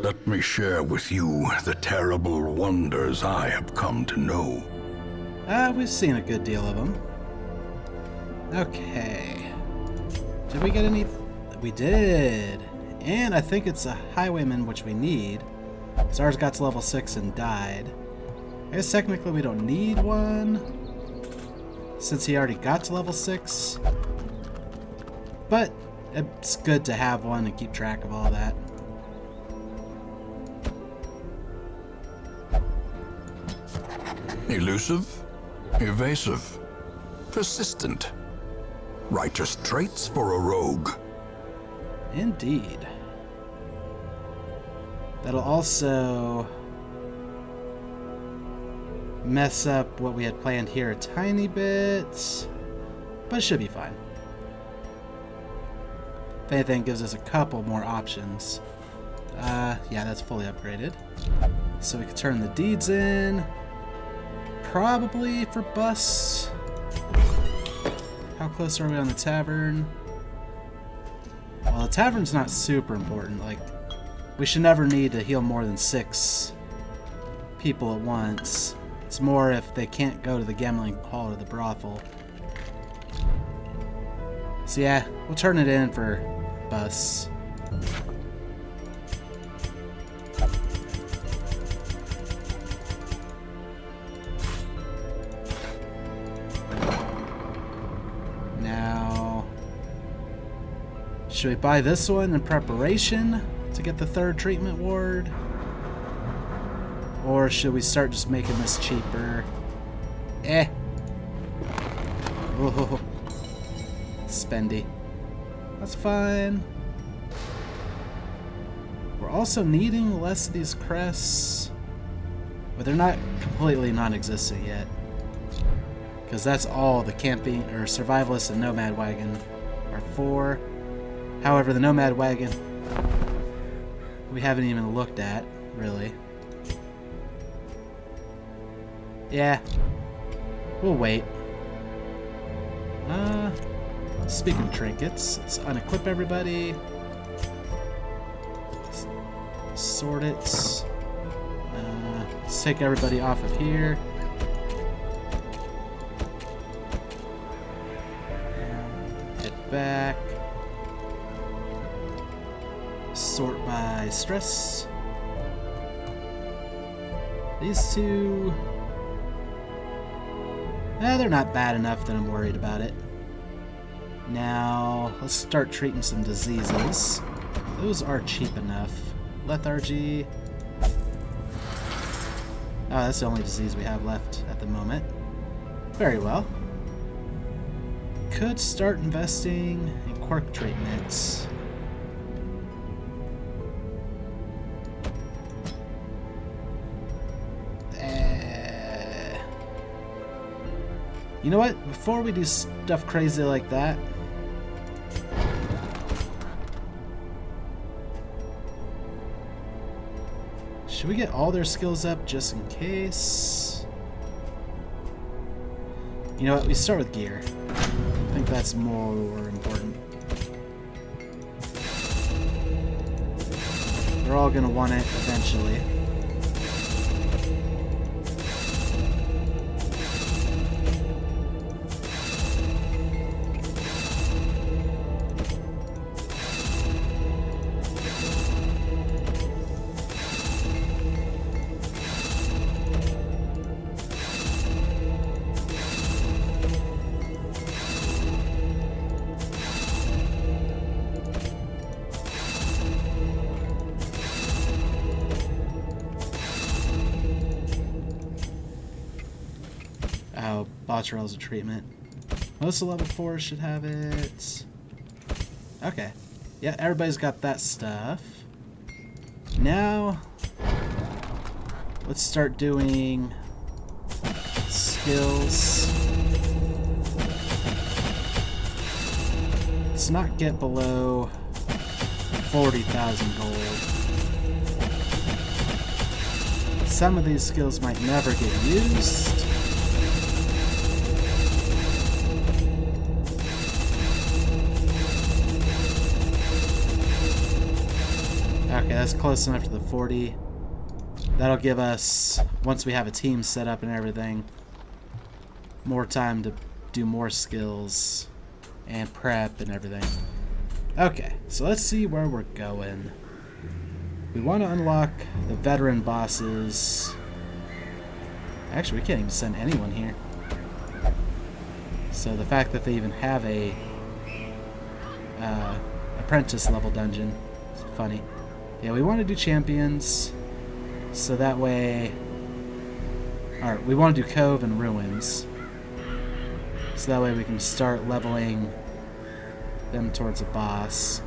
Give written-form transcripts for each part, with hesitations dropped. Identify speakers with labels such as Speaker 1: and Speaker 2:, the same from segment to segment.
Speaker 1: Let me share with you the terrible wonders I have come to know.
Speaker 2: We've seen a good deal of them. Okay. Did we get any? We did. And I think it's a highwayman, which we need. So ours got to level 6 and died. I guess technically we don't need one, since he already got to level 6. But it's good to have one and keep track of all that.
Speaker 1: Elusive, evasive, persistent. Righteous traits for a rogue.
Speaker 2: Indeed. That'll also mess up what we had planned here a tiny bit, but it should be fine. If anything, gives us a couple more options. Yeah, that's fully upgraded. So we can turn the deeds in. Probably for bus. How close are we on the tavern? Well, the tavern's not super important. Like, we should never need to heal more than 6 people at once. It's more if they can't go to the gambling hall or the brothel. So yeah, we'll turn it in for bus. Now, should we buy this one in preparation to get the 3rd treatment ward? Or should we start just making this cheaper? Oh, spendy. That's fine. We're also needing less of these crests. But they're not completely non-existent yet. Because that's all the camping or survivalist and nomad wagon are for. However, the nomad wagon we haven't even looked at, really. Yeah, we'll wait. Speaking of trinkets, let's unequip everybody. Sort it. Let's take everybody off of here. Head back. Sort by stress. These two... they're not bad enough that I'm worried about it. Now, let's start treating some diseases. Those are cheap enough. Lethargy. Oh, that's the only disease we have left at the moment. Very well. Could start investing in quirk treatments. You know what? Before we do stuff crazy like that, should we get all their skills up just in case? You know what? We start with gear. I think that's more important. They're all gonna want it eventually. Oh, Botcherell's a treatment. Most of level 4 should have it. Okay. Yeah, everybody's got that stuff. Now, let's start doing skills. Let's not get below 40,000 gold. Some of these skills might never get used. Okay, that's close enough to the 40. That'll give us, once we have a team set up and everything, more time to do more skills and prep and everything. Okay, so let's see where we're going. We want to unlock the veteran bosses. Actually, we can't even send anyone here. So the fact that they even have a apprentice level dungeon is funny. Yeah, we want to do champions, so that way... Alright, we want to do cove and ruins. So that way we can start leveling them towards a boss.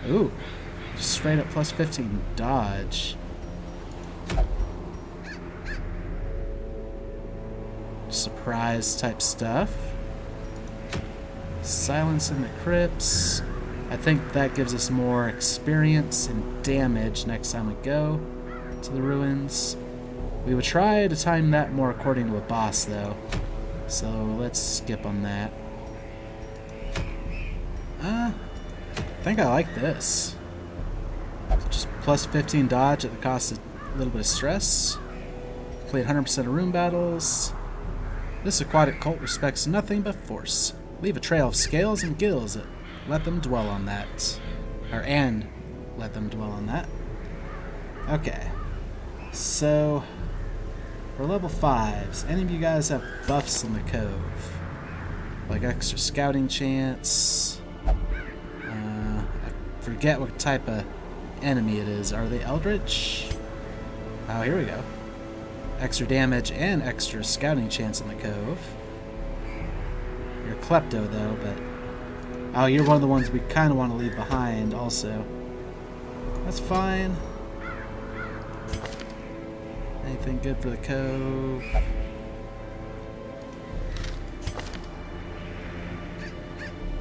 Speaker 2: Ooh. Just straight up plus 15 dodge. Surprise type stuff. Silence in the crypts. I think that gives us more experience and damage next time we go to the ruins. We would try to time that more according to a boss though. So let's skip on that. I think I like this. Just plus 15 dodge at the cost of a little bit of stress. Complete 100% of room battles. This aquatic cult respects nothing but force. Leave a trail of scales and gills. Let them dwell on that. And let them dwell on that. Okay. So, for level 5s, any of you guys have buffs in the cove? Like extra scouting chance? I forget what type of enemy it is. Are they eldritch? Oh, here we go. Extra damage and extra scouting chance in the cove. You're a klepto though, but... Oh, you're one of the ones we kind of want to leave behind also. That's fine. Anything good for the cove?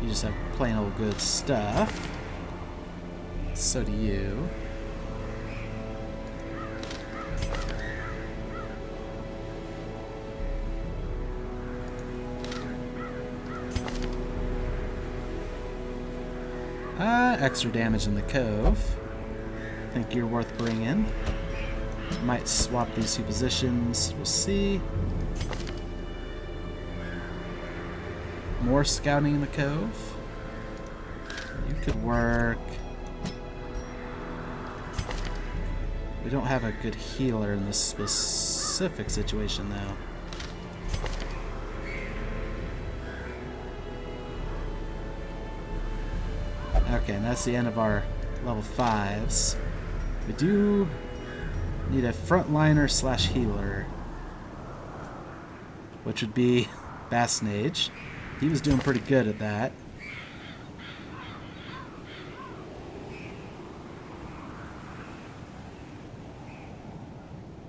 Speaker 2: You just have plain old good stuff. So do you. Extra damage in the cove. I think you're worth bringing. Might swap these two positions. We'll see. More scouting in the cove. You could work. We don't have a good healer in this specific situation, though. Okay, and that's the end of our level 5s. We do need a frontliner / healer, which would be Basnage. He was doing pretty good at that.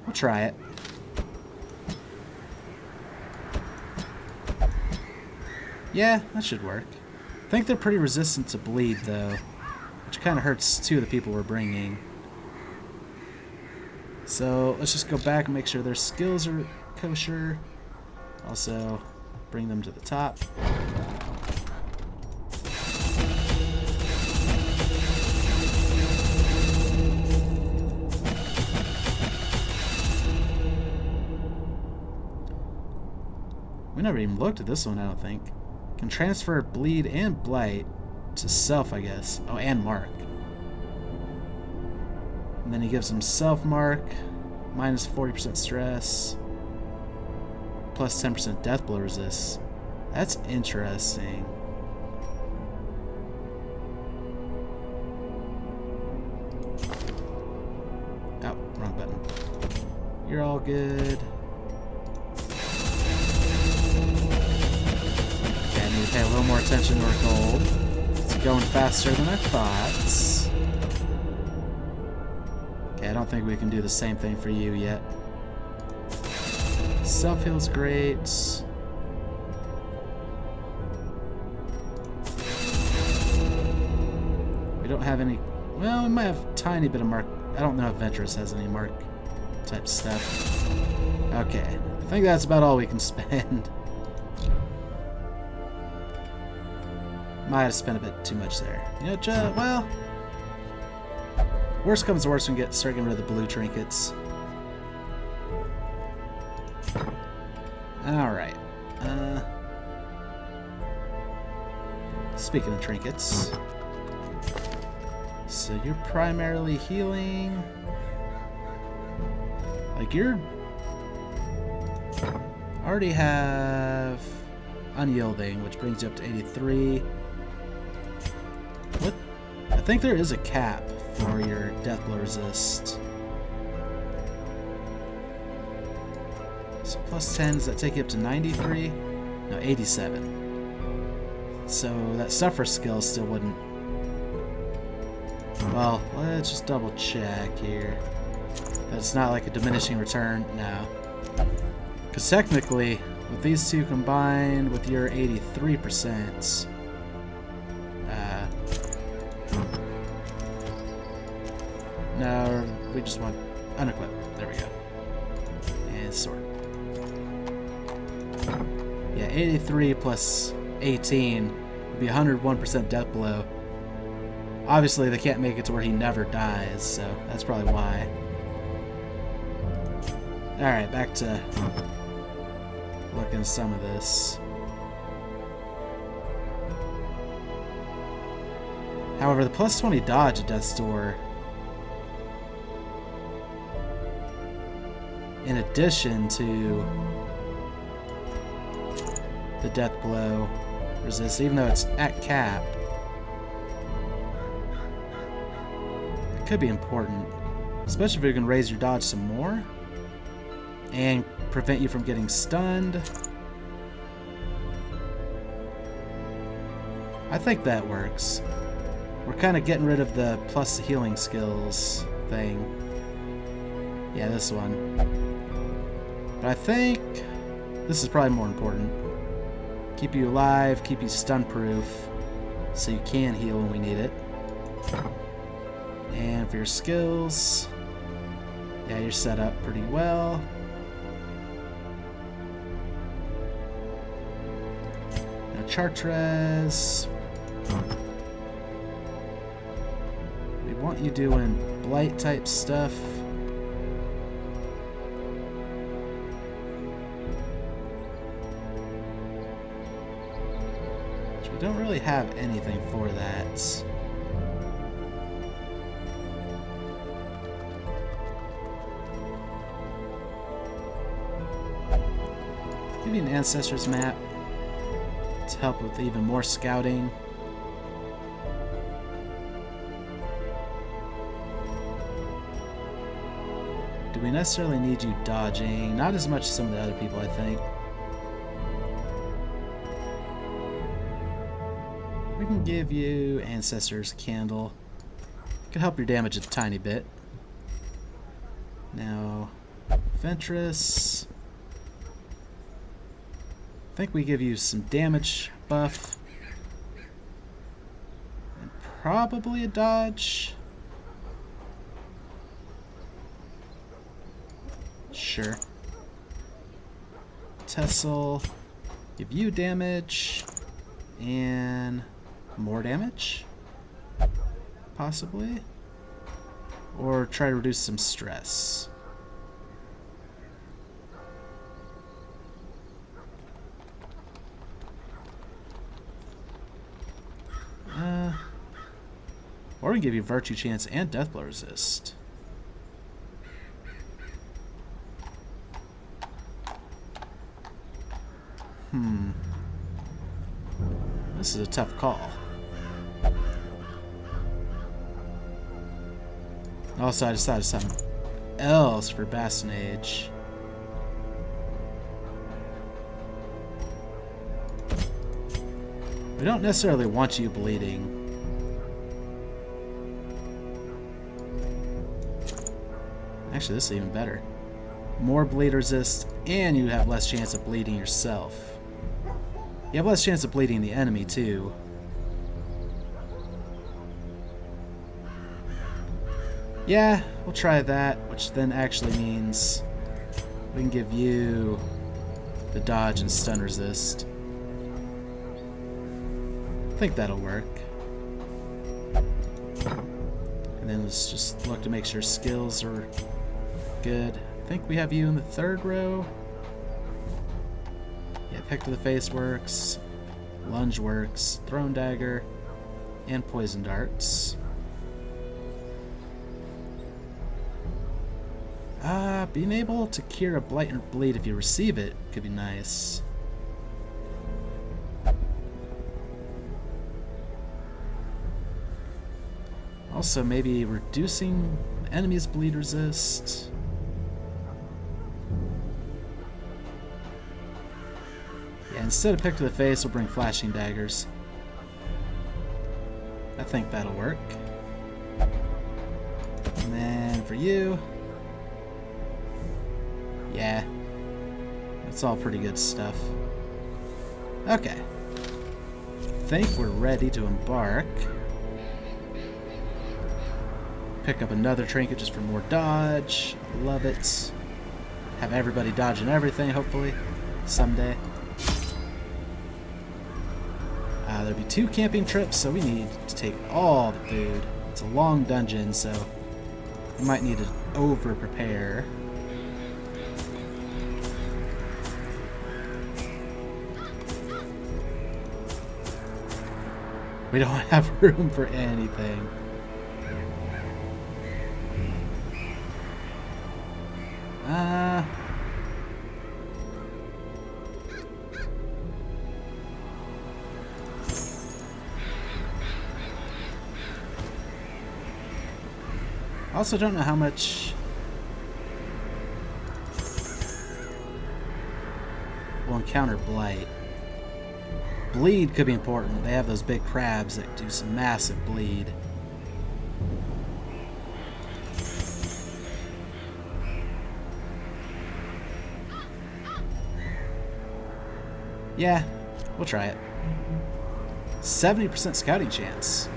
Speaker 2: We'll try it. Yeah, that should work. I think they're pretty resistant to bleed, though, which kind of hurts two of the people we're bringing. So let's just go back and make sure their skills are kosher. Also, bring them to the top. We never even looked at this one, I don't think. Can transfer bleed and blight to self, I guess. Oh, and mark. And then he gives him self mark, minus 40% stress, plus 10% death blow resist. That's interesting. Oh, wrong button. You're all good. Pay a little more attention to our gold. It's going faster than I thought. Okay, I don't think we can do the same thing for you yet. Self-heal's great. We don't have any... Well, we might have a tiny bit of mark... I don't know if Ventress has any mark type stuff. Okay, I think that's about all we can spend. Might have spent a bit too much there. You know, well, worst comes to worst, we can start getting rid of the blue trinkets. Alright. Speaking of trinkets. So you're primarily healing. Like, you're... already have unyielding, which brings you up to 83. What? I think there is a cap for your death blow resist. So plus 10, does that take you up to 93? No, 87. So that suffer skill still wouldn't... Well, let's just double check here. That's not like a diminishing return? No. Because technically, with these two combined with your 83%, no, we just want unequip. There we go. And sword. Yeah, 83 plus 18 would be 101% death blow. Obviously, they can't make it to where he never dies, so that's probably why. Alright, back to looking at some of this. However, the plus 20 dodge at Death's Door, in addition to the death blow resist, even though it's at cap, it could be important, especially if you can raise your dodge some more and prevent you from getting stunned. I think that works. We're kind of getting rid of the plus healing skills thing. Yeah, this one. But I think this is probably more important. Keep you alive, keep you stun proof, so you can heal when we need it. And for your skills, yeah, you're set up pretty well. Now Chartres, we want you doing blight type stuff. Which we don't really have anything for that. Give you an Ancestors map to help with even more scouting. Do we necessarily need you dodging? Not as much as some of the other people, I think. We can give you Ancestors Candle. Could help your damage a tiny bit. Now, Ventress. I think we give you some damage buff. And probably a dodge. Sure. Tessel. Give you damage. And more damage? Possibly. Or try to reduce some stress. Or we can give you Virtue Chance and Death Blow Resist. This is a tough call. Also, I decided something else for Bastinage. We don't necessarily want you bleeding. Actually, this is even better. More bleed resist, and you have less chance of bleeding yourself. You have less chance of bleeding the enemy, too. Yeah, we'll try that, which then actually means we can give you the dodge and stun resist. I think that'll work. And then let's just look to make sure skills are good. I think we have you in the 3rd row. Yeah, Pick to the Face works. Lunge works. Thrown Dagger. And Poison Darts. Being able to cure a blight or bleed if you receive it could be nice. Also, maybe reducing enemies' bleed resist. Yeah, instead of Pick to the Face, we'll bring Flashing Daggers. I think that'll work. And then for you... yeah. That's all pretty good stuff. Okay. I think we're ready to embark. Pick up another trinket just for more dodge. I love it. Have everybody dodging everything, hopefully, someday. There'll be 2 camping trips, so we need to take all the food. It's a long dungeon, so we might need to over-prepare. We don't have room for anything. I also don't know how much we'll encounter blight. Bleed could be important. They have those big crabs that do some massive bleed. Yeah, we'll try it. 70% scouting chance.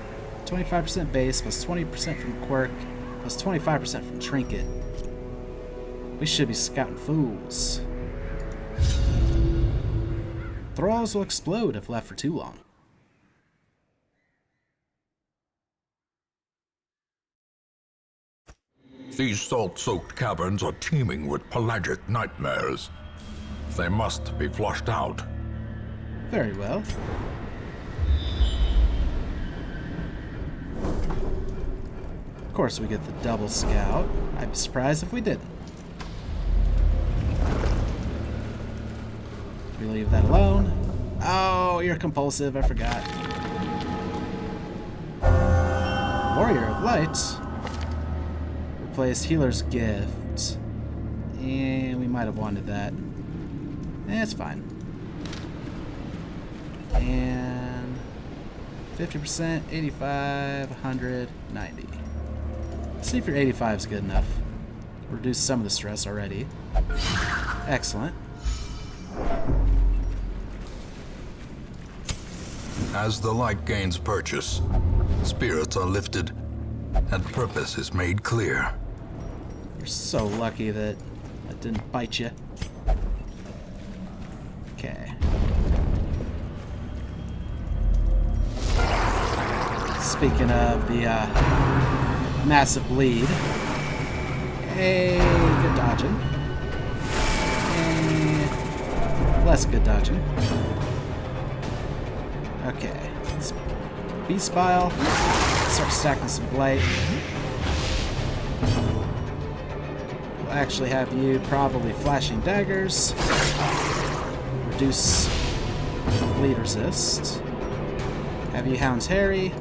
Speaker 2: 25% base plus 20% from quirk plus 25% from trinket. We should be scouting fools. Thralls will explode if left for too long.
Speaker 1: These salt-soaked caverns are teeming with pelagic nightmares. They must be flushed out.
Speaker 2: Very well. Of course we get the double scout. I'd be surprised if we didn't. We leave that alone. Oh, you're compulsive, I forgot. Warrior of Light. Replace Healer's Gift. And we might have wanted that. It's fine. And 50%, 85, 100, 90. See if your 85 is good enough. Reduce some of the stress already. Excellent.
Speaker 1: As the light gains purchase, spirits are lifted, and purpose is made clear.
Speaker 2: You're so lucky that that didn't bite you. Okay. Speaking of the massive bleed. Hey, good dodging. Hey, less good dodging. Okay. Let's Beast Bile. Start stacking some blight. We'll actually have you probably flashing daggers. Reduce bleed resist. Have you Hound's Harry.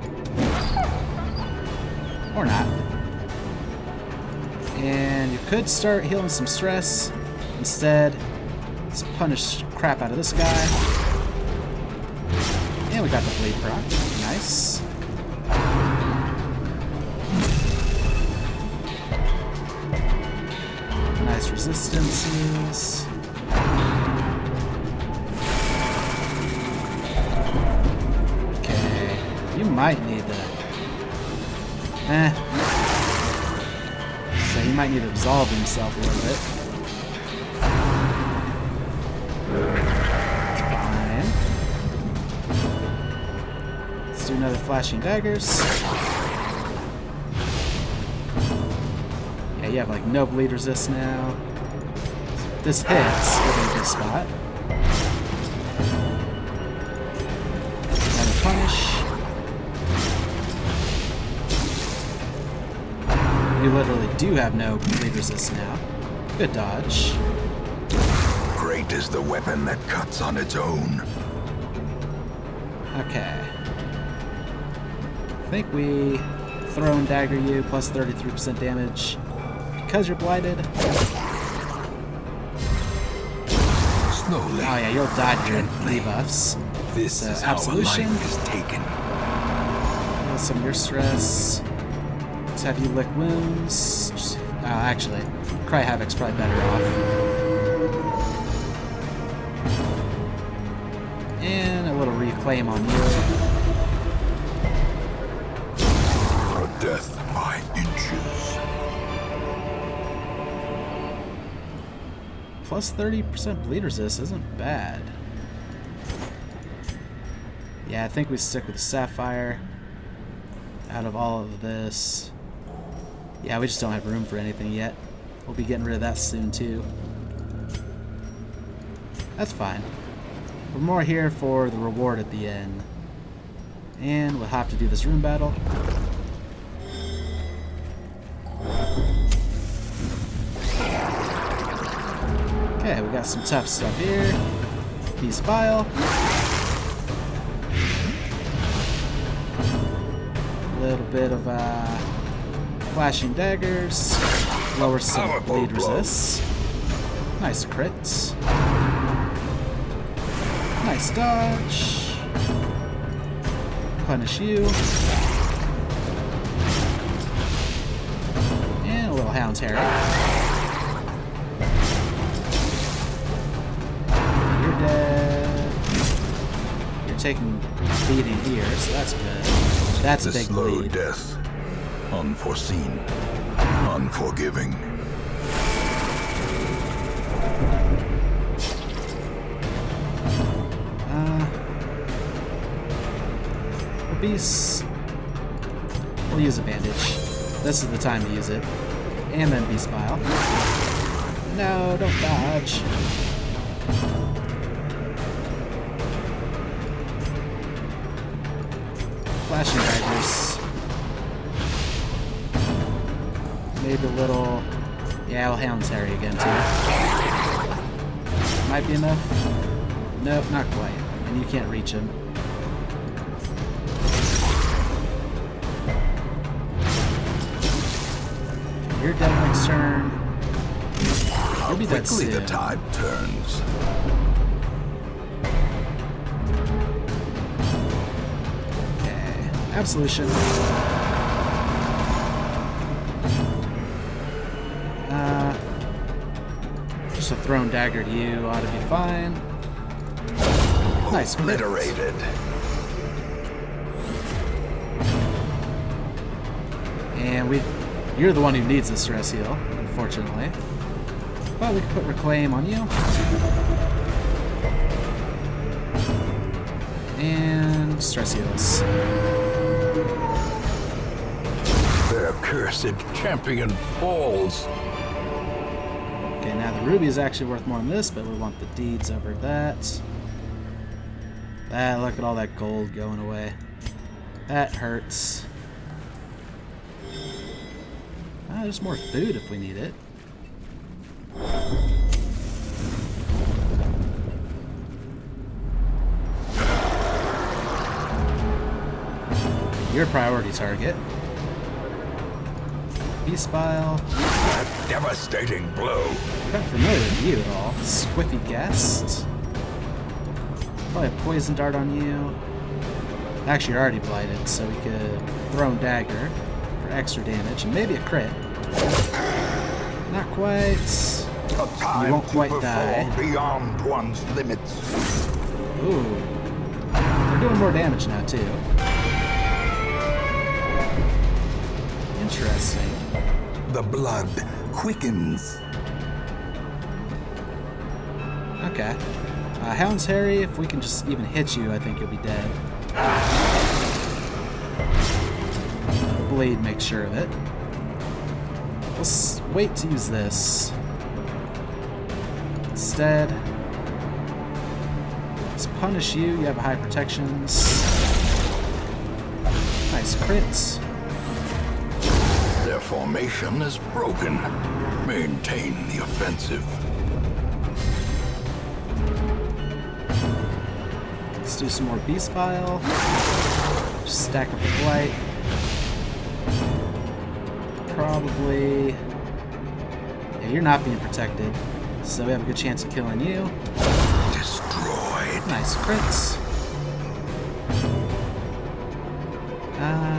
Speaker 2: Or not. And you could start healing some stress. Instead, let's punish crap out of this guy. And we got the bleed proc. Nice. Nice resistances. Okay. You might need that. So he might need to absolve himself a little bit. Fine. do another flashing daggers. Yeah, you have like no bleed resist now. This hits, we're in a good spot. Another punish. You literally do have no bleed resist now. Good dodge.
Speaker 1: Great is the weapon that cuts on its own.
Speaker 2: Okay. I think we throw and dagger you, plus 33% damage. Because you're blighted.
Speaker 1: Slowly.
Speaker 2: Oh yeah, you'll die to your debuffs.
Speaker 1: This
Speaker 2: So,
Speaker 1: is how a
Speaker 2: absolution.
Speaker 1: life is taken.
Speaker 2: Heal some of your stress. Let's have you lick wounds. Actually, Cry Havoc's probably better off. And a little reclaim on you.
Speaker 1: A death by inches.
Speaker 2: Plus 30% bleed resist isn't bad. Yeah, I think we stick with Sapphire out of all of this. Yeah, we just don't have room for anything yet. We'll be getting rid of that soon too. That's fine. We're more here for the reward at the end. And we'll have to do this room battle. Okay, we got some tough stuff here. Beast Bile. A little bit of flashing daggers. Lower some
Speaker 1: Powerful
Speaker 2: bleed
Speaker 1: blow.
Speaker 2: resists. Nice crits. Nice dodge. Punish you. And a little Hound's Harry. You're dead. You're taking a beating here, so that's good. That's a
Speaker 1: The
Speaker 2: big
Speaker 1: slow
Speaker 2: bleed.
Speaker 1: death. Unforeseen. Unforgiving.
Speaker 2: Beast. We'll use a bandage. This is the time to use it. And then Beast Bile. No, don't dodge. Flashing daggers. Maybe a little. Yeah, I'll Hound's Harry again too. Might be enough. Nope, not quite. And you can't reach him. You're dead next turn.
Speaker 1: How
Speaker 2: You'll be dead
Speaker 1: quickly the
Speaker 2: soon.
Speaker 1: tide turns.
Speaker 2: Okay. Absolution. Just a thrown dagger to you ought to be fine. Nice crit.
Speaker 1: Obliterated.
Speaker 2: And you're the one who needs the stress heal, unfortunately. But we can put Reclaim on you. And stress heals.
Speaker 1: Their cursed champion falls.
Speaker 2: Okay, now the ruby is actually worth more than this, but we want the deeds over that. Look at all that gold going away. That hurts. There's more food if we need it. Your priority target. Beast Bile.
Speaker 1: A devastating blow.
Speaker 2: Not familiar with you at all. Squiffy Guest. Probably a Poison Dart on you. Actually, you're already blighted, so we could throw Dagger for extra damage, and maybe a crit. Not quite.
Speaker 1: A time
Speaker 2: You won't
Speaker 1: to
Speaker 2: quite
Speaker 1: perform
Speaker 2: die.
Speaker 1: beyond one's limits.
Speaker 2: Ooh. They're doing more damage now, too. Interesting.
Speaker 1: The blood quickens.
Speaker 2: Okay. Hound's Harry, if we can just even hit you, I think you'll be dead. bleed makes sure of it. Let's wait to use this. Instead, let's punish you. You have high protections. Nice crits.
Speaker 1: Their formation is broken. Maintain the offensive.
Speaker 2: Let's do some more beast bile. Just stack up the blight. Probably. Yeah, you're not being protected, so we have a good chance of killing you.
Speaker 1: Destroyed.
Speaker 2: Nice crits.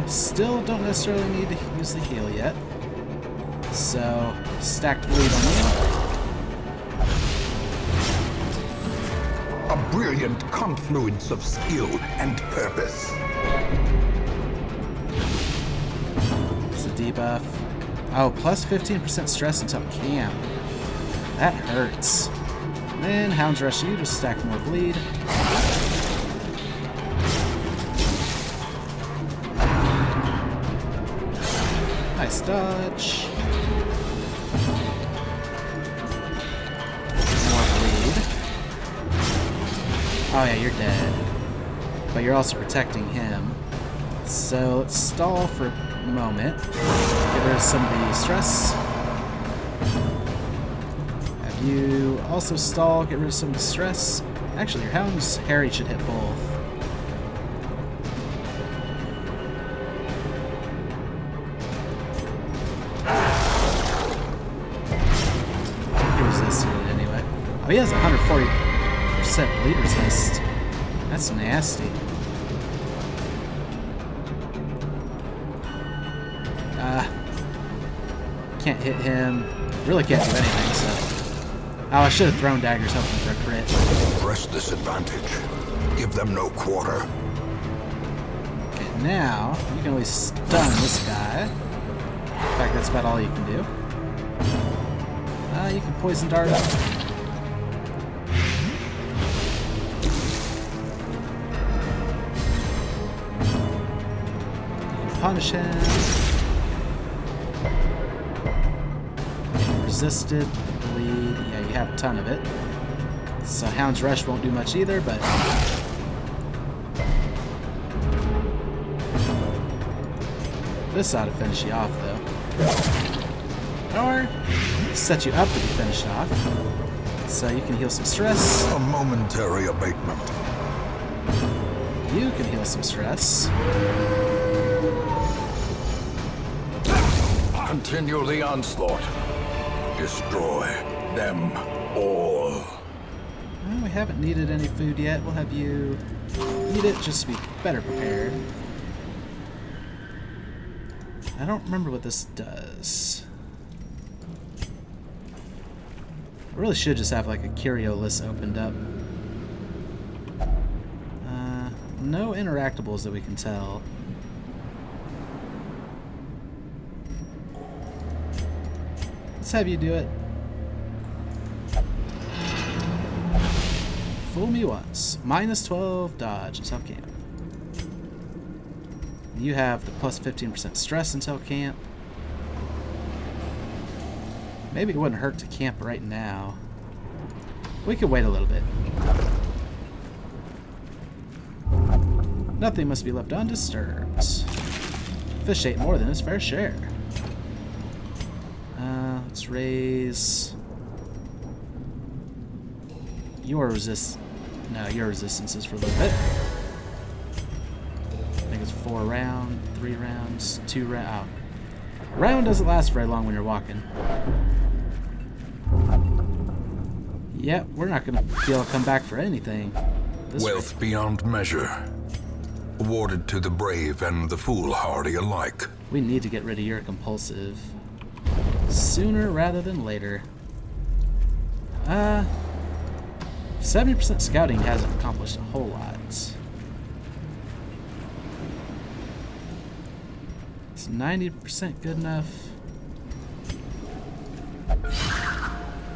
Speaker 2: Still don't necessarily need to use the heal yet. So, stack bleed on you.
Speaker 1: A brilliant confluence of skill and purpose.
Speaker 2: It's a debuff. Oh, plus 15% stress until camp. That hurts. And then Hounds Rush you to stack more bleed. Nice dodge. More bleed. Oh yeah, you're dead. But you're also protecting him. So let's stall for a moment. Get rid of some of the stress. Have you also stall, get rid of some of the stress. Actually, your Hound's Harry should hit both. Anyway. Oh, he has 140% bleed resist. That's nasty. Can't hit him. Really can't do anything, so. Oh, I should have thrown daggers hoping for a crit.
Speaker 1: Press this advantage. Give them no quarter.
Speaker 2: Okay, now you can always stun this guy. In fact, that's about all you can do. You can poison dart him. You can punish him. Resisted bleed. Yeah, you have a ton of it. So Hound's Rush won't do much either, but this ought to finish you off, though. Or set you up to be finished off. So you can heal some stress.
Speaker 1: A momentary abatement.
Speaker 2: You can heal some stress.
Speaker 1: Continue the onslaught. Destroy them all.
Speaker 2: Well, we haven't needed any food yet. We'll have you eat it just to be better prepared. I don't remember what this does. I really should just have like a curio list opened up. No interactables that we can tell. Let's have you do it. Fool me once. Minus 12 dodge until camp. You have the plus 15% stress until camp. Maybe it wouldn't hurt to camp right now. We could wait a little bit. Nothing must be left undisturbed. Fish ate more than his fair share. Let's raise your your resistances for a little bit. I think it's 4 rounds, 3 rounds, 2 rounds. Oh. A round doesn't last very long when you're walking. Yep, we're not gonna be able to come back for anything.
Speaker 1: Wealth beyond measure. Awarded to the brave and the foolhardy alike.
Speaker 2: We need to get rid of your compulsive. Sooner rather than later. 70% scouting hasn't accomplished a whole lot. Is 90% good enough?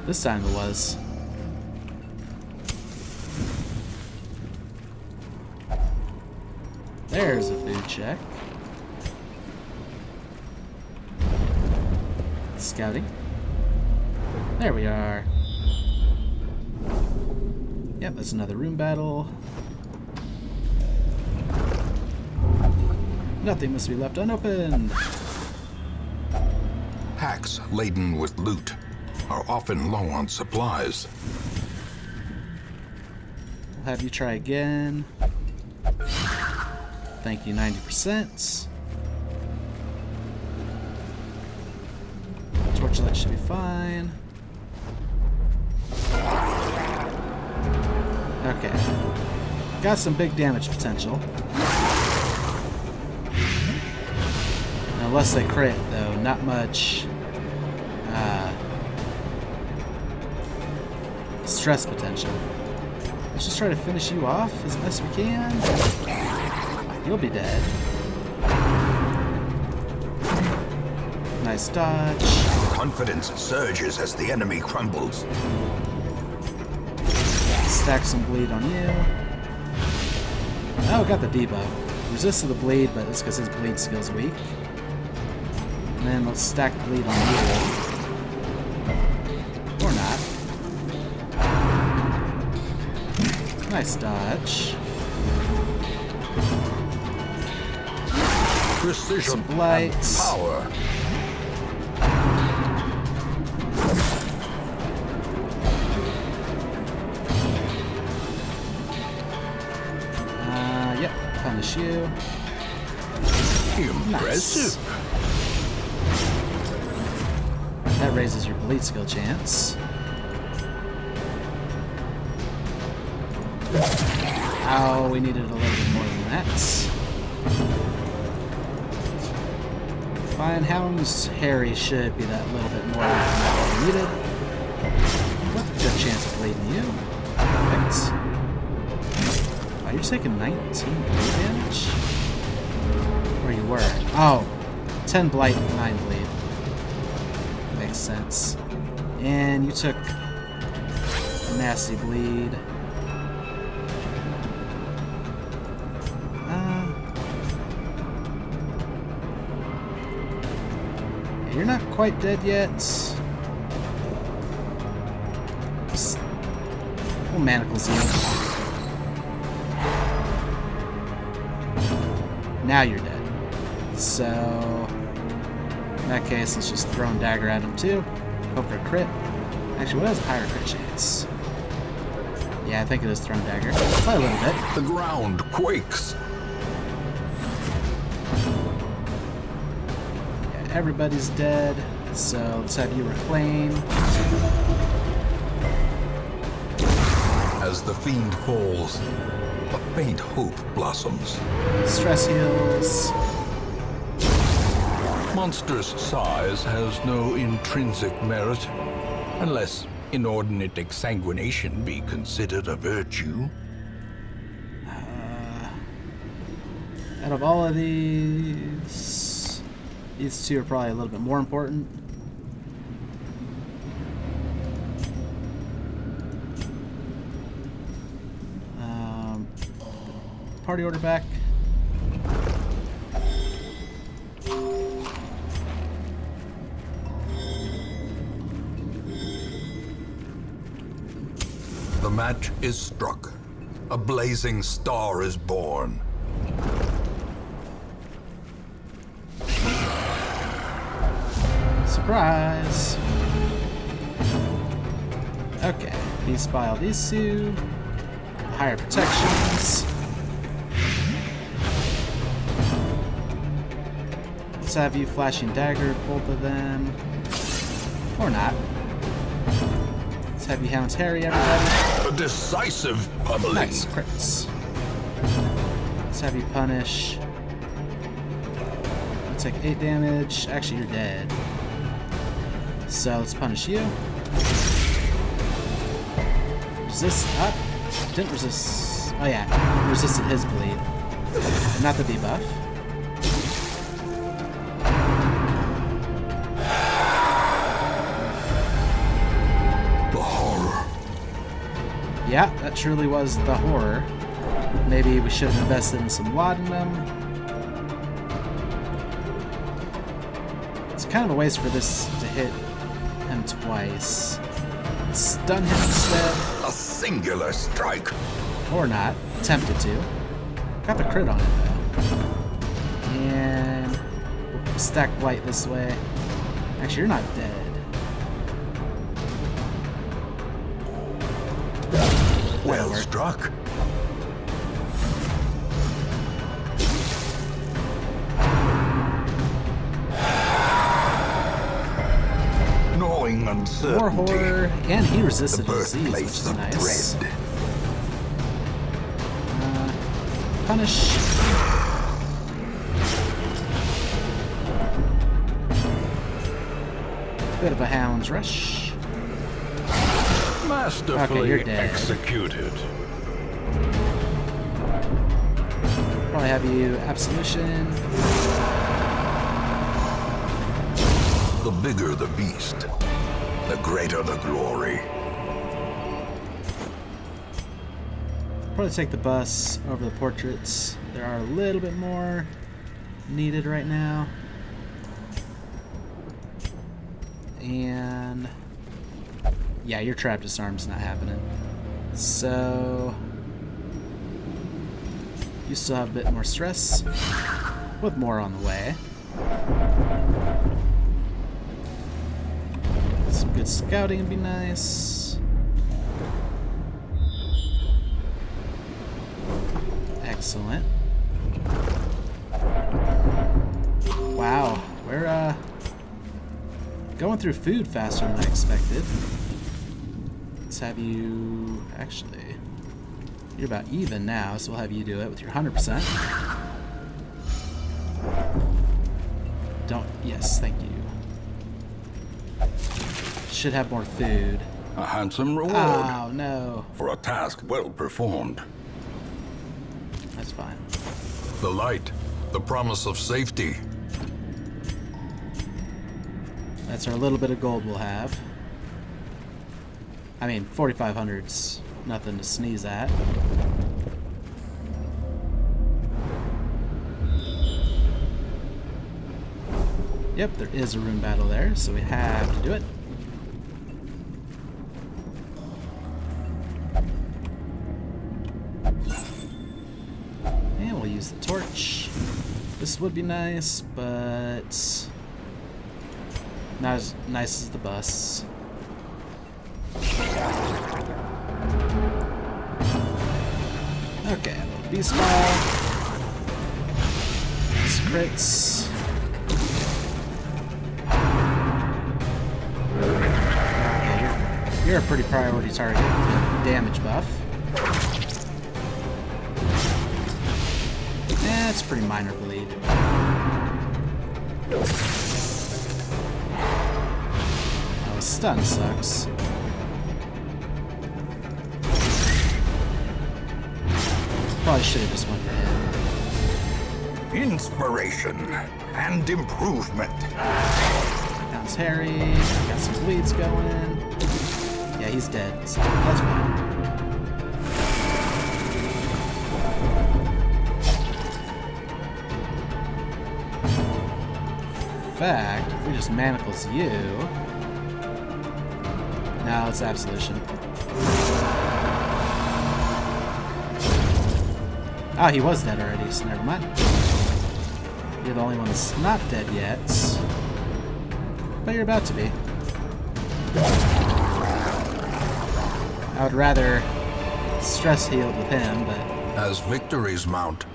Speaker 2: This time it was. There's a food check. Scouting. There we are. Yep, that's another room battle. Nothing must be left unopened.
Speaker 1: Hacks laden with loot are often low on supplies.
Speaker 2: We'll have you try again. Thank you, 90%. Torchlight should be fine. Okay. Got some big damage potential. Unless they crit, though, not much stress potential. Let's just try to finish you off as best we can. You'll be dead. Nice dodge.
Speaker 1: Confidence surges as the enemy crumbles.
Speaker 2: Stack some bleed on you. Oh, got the debuff. Resisted the bleed, but it's because his bleed skill's weak. And then let's stack bleed on you. Or not. Nice dodge.
Speaker 1: Precision
Speaker 2: Some blights.
Speaker 1: and power.
Speaker 2: Yep, punish you.
Speaker 1: Impressive.
Speaker 2: Nice. That raises your bleed skill chance. Oh, we needed a little bit more than that. Fine, Hound's Harry should be that little bit more than what we needed. What a good chance of bleeding you. Perfect. Oh, you're taking 19 bleed damage? Where you were? Oh, 10 blight, 9 bleed. Makes sense. And you took a nasty bleed. You're not quite dead yet. We'll manacles you. Now you're dead. So, in that case, let's just throw a dagger at him too. Hope for a crit. Actually, what has a higher crit chance? Yeah, I think it is thrown dagger. By a little bit.
Speaker 1: The ground quakes.
Speaker 2: Everybody's dead, so let's have you reclaim.
Speaker 1: As the fiend falls, a faint hope blossoms.
Speaker 2: Stress heals.
Speaker 1: Monstrous size has no intrinsic merit, unless inordinate exsanguination be considered a virtue.
Speaker 2: Out of all of these two are probably a little bit more important. Party order back.
Speaker 1: The match is struck. A blazing star is born.
Speaker 2: Surprise! Okay, these file these two. Higher protections. Let's have you flashing dagger both of them. Or not. Let's have you Hound's Harry, everybody.
Speaker 1: A decisive pummeling.
Speaker 2: Nice, crits. Let's have you punish. You take 8 damage. Actually, you're dead. So let's punish you. Resist up. Didn't resist. Oh yeah, resisted his bleed. Not the debuff.
Speaker 1: The horror.
Speaker 2: Yeah, that truly was the horror. Maybe we should have invested in some laudanum. Let's kind of a waste for this to hit him twice. Stun him instead.
Speaker 1: A singular strike.
Speaker 2: Or not. Tempted to. Got the crit on it though. And we'll stack blight this way. Actually, you're not dead.
Speaker 1: Well struck. Gnawing uncertainty.
Speaker 2: More horror, and he resisted
Speaker 1: The
Speaker 2: disease, which
Speaker 1: birthplace
Speaker 2: is
Speaker 1: of
Speaker 2: nice.
Speaker 1: dread.
Speaker 2: Punish. Bit of a hound's rush.
Speaker 1: Masterfully
Speaker 2: Okay, you're dead.
Speaker 1: executed.
Speaker 2: Probably have you absolution.
Speaker 1: The bigger the beast, the greater the glory.
Speaker 2: Probably take the bus over the portraits. There are a little bit more needed right now. And yeah, your trap disarm's not happening. So you still have a bit more stress, with more on the way. Some good scouting would be nice. Excellent. Wow, we're going through food faster than I expected. Let's have you... Actually, you're about even now, so we'll have you do it with your 100%. Don't... Yes, thank you. Should have more food.
Speaker 1: A handsome reward
Speaker 2: Oh, no.
Speaker 1: for a task well performed.
Speaker 2: That's fine.
Speaker 1: The light, the promise of safety.
Speaker 2: That's our little bit of gold we'll have. I mean, 4,500's nothing to sneeze at. Yep, there is a rune battle there, so we have to do it. And we'll use the torch. This would be nice, but not as nice as the bus. Okay, a little beast ball. Crits. Okay, you're a pretty priority target with a damage buff. It's pretty minor bleed. Oh, stun sucks. Probably should have just went for him.
Speaker 1: Inspiration and improvement.
Speaker 2: Sounds hairy. Got some bleeds going. Yeah, he's dead, so that's fine. In fact, if we just manacles you... No, it's absolution. Oh, he was dead already, so never mind. You're the only one that's not dead yet. But you're about to be. I would rather stress healed with him, but...
Speaker 1: As victories mount,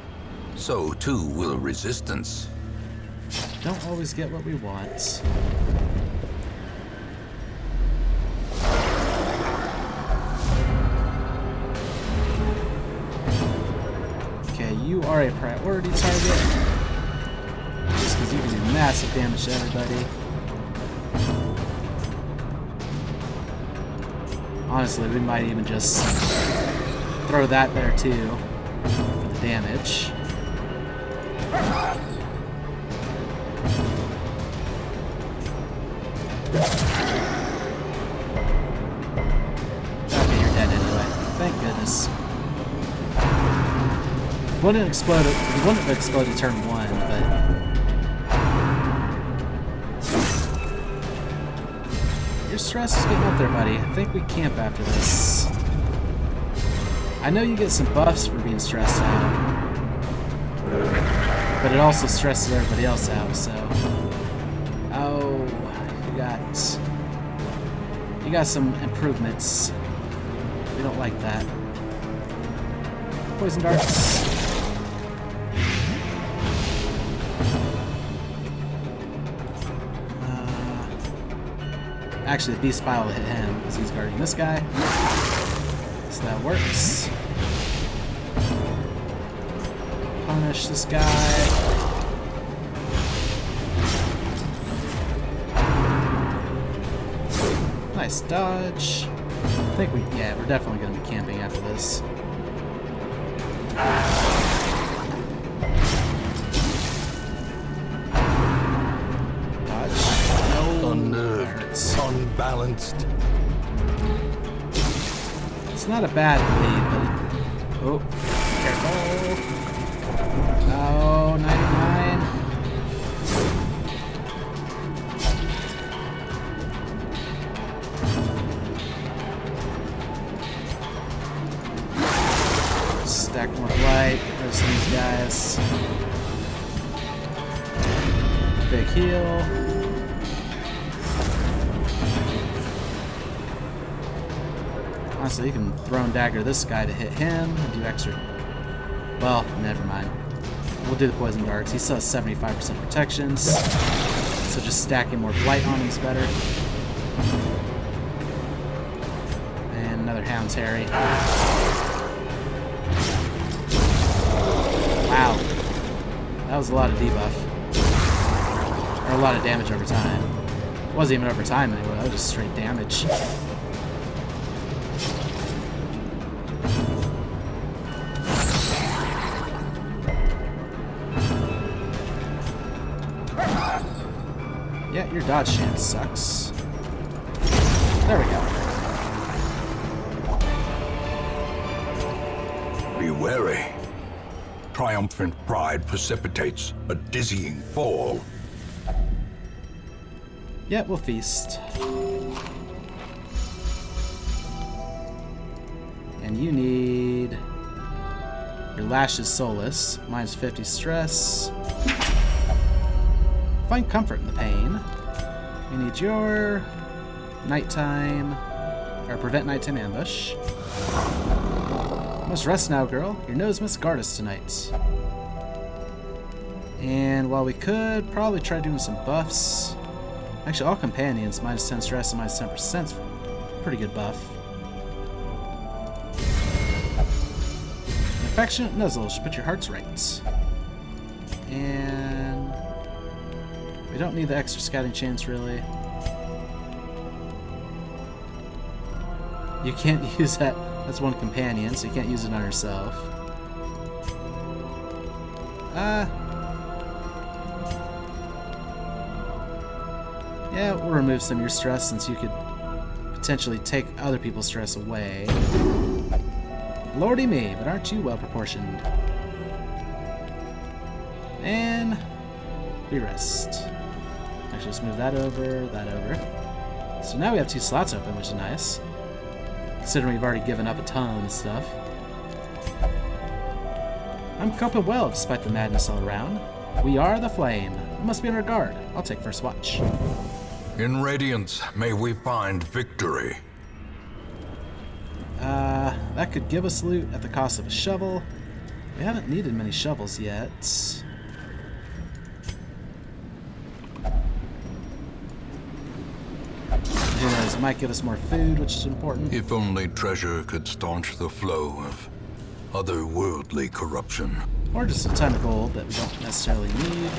Speaker 1: so too will resistance.
Speaker 2: Don't always get what we want. Okay, you are a priority target. Just because you can do massive damage to everybody. Honestly, we might even just throw that there too for the damage. Okay, you're dead anyway. Thank goodness. Wouldn't have exploded turn 1, but stress is getting up there, buddy. I think we camp after this. I know you get some buffs for being stressed out, but it also stresses everybody else out, so... Oh, you got some improvements. We don't like that. Poison darts. Actually, the beast spile will hit him because he's guarding this guy. So that works. Punish this guy. Nice dodge. I think we're definitely going to be camping after this. Dodge. No.
Speaker 1: Unnerved, unbalanced.
Speaker 2: It's not a bad lead, but... Oh, careful. Oh, 99. Stack more blight, get rid of some of these guys. Big heal. Honestly, you can throw and dagger this guy to hit him and do extra. Well, never mind. We'll do the poison darts. He still has 75% protections, so just stacking more blight on him is better. And another Hound's Harry. Wow. That was a lot of debuff. Or a lot of damage over time. It wasn't even over time anyway, that was just straight damage. Yeah, your dodge chance sucks. There we go.
Speaker 1: Be wary. Triumphant pride precipitates a dizzying fall.
Speaker 2: Yeah, we'll feast. And you need your Lash's Solace, minus 50 stress. Find comfort in the pain. You need your nighttime, or prevent nighttime ambush. Must rest now, girl. Your nose must guard us tonight. And while we could probably try doing some buffs. Actually, all companions, minus 10 stress and minus 10%. Pretty good buff. Affectionate nuzzle should put your hearts right. And we don't need the extra scouting chance, really. You can't use that. That's one companion, so you can't use it on yourself. Yeah, we'll remove some of your stress since you could potentially take other people's stress away. Lordy me, but aren't you well proportioned? And we rest. Actually, let's move that over, that over. So now we have 2 slots open, which is nice. Considering we've already given up a ton of stuff. I'm coping well despite the madness all around. We are the flame. We must be on our guard. I'll take first watch.
Speaker 1: In radiance, may we find victory.
Speaker 2: That could give us loot at the cost of a shovel. We haven't needed many shovels yet. Who knows, it might give us more food, which is important.
Speaker 1: If only treasure could staunch the flow of otherworldly corruption.
Speaker 2: Or just a ton of gold that we don't necessarily need.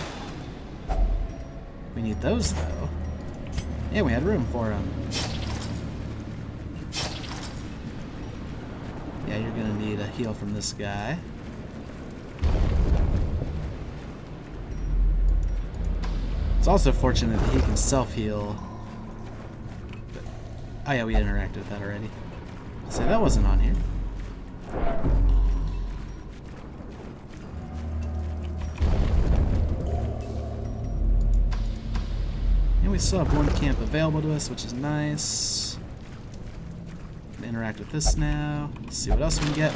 Speaker 2: We need those, though. Yeah, we had room for them. Yeah, you're gonna need a heal from this guy. It's also fortunate that he can self-heal. Oh yeah, we interacted with that already. I'll say that wasn't on here. And we still have one camp available to us, which is nice. Gonna interact with this now. See what else we can get.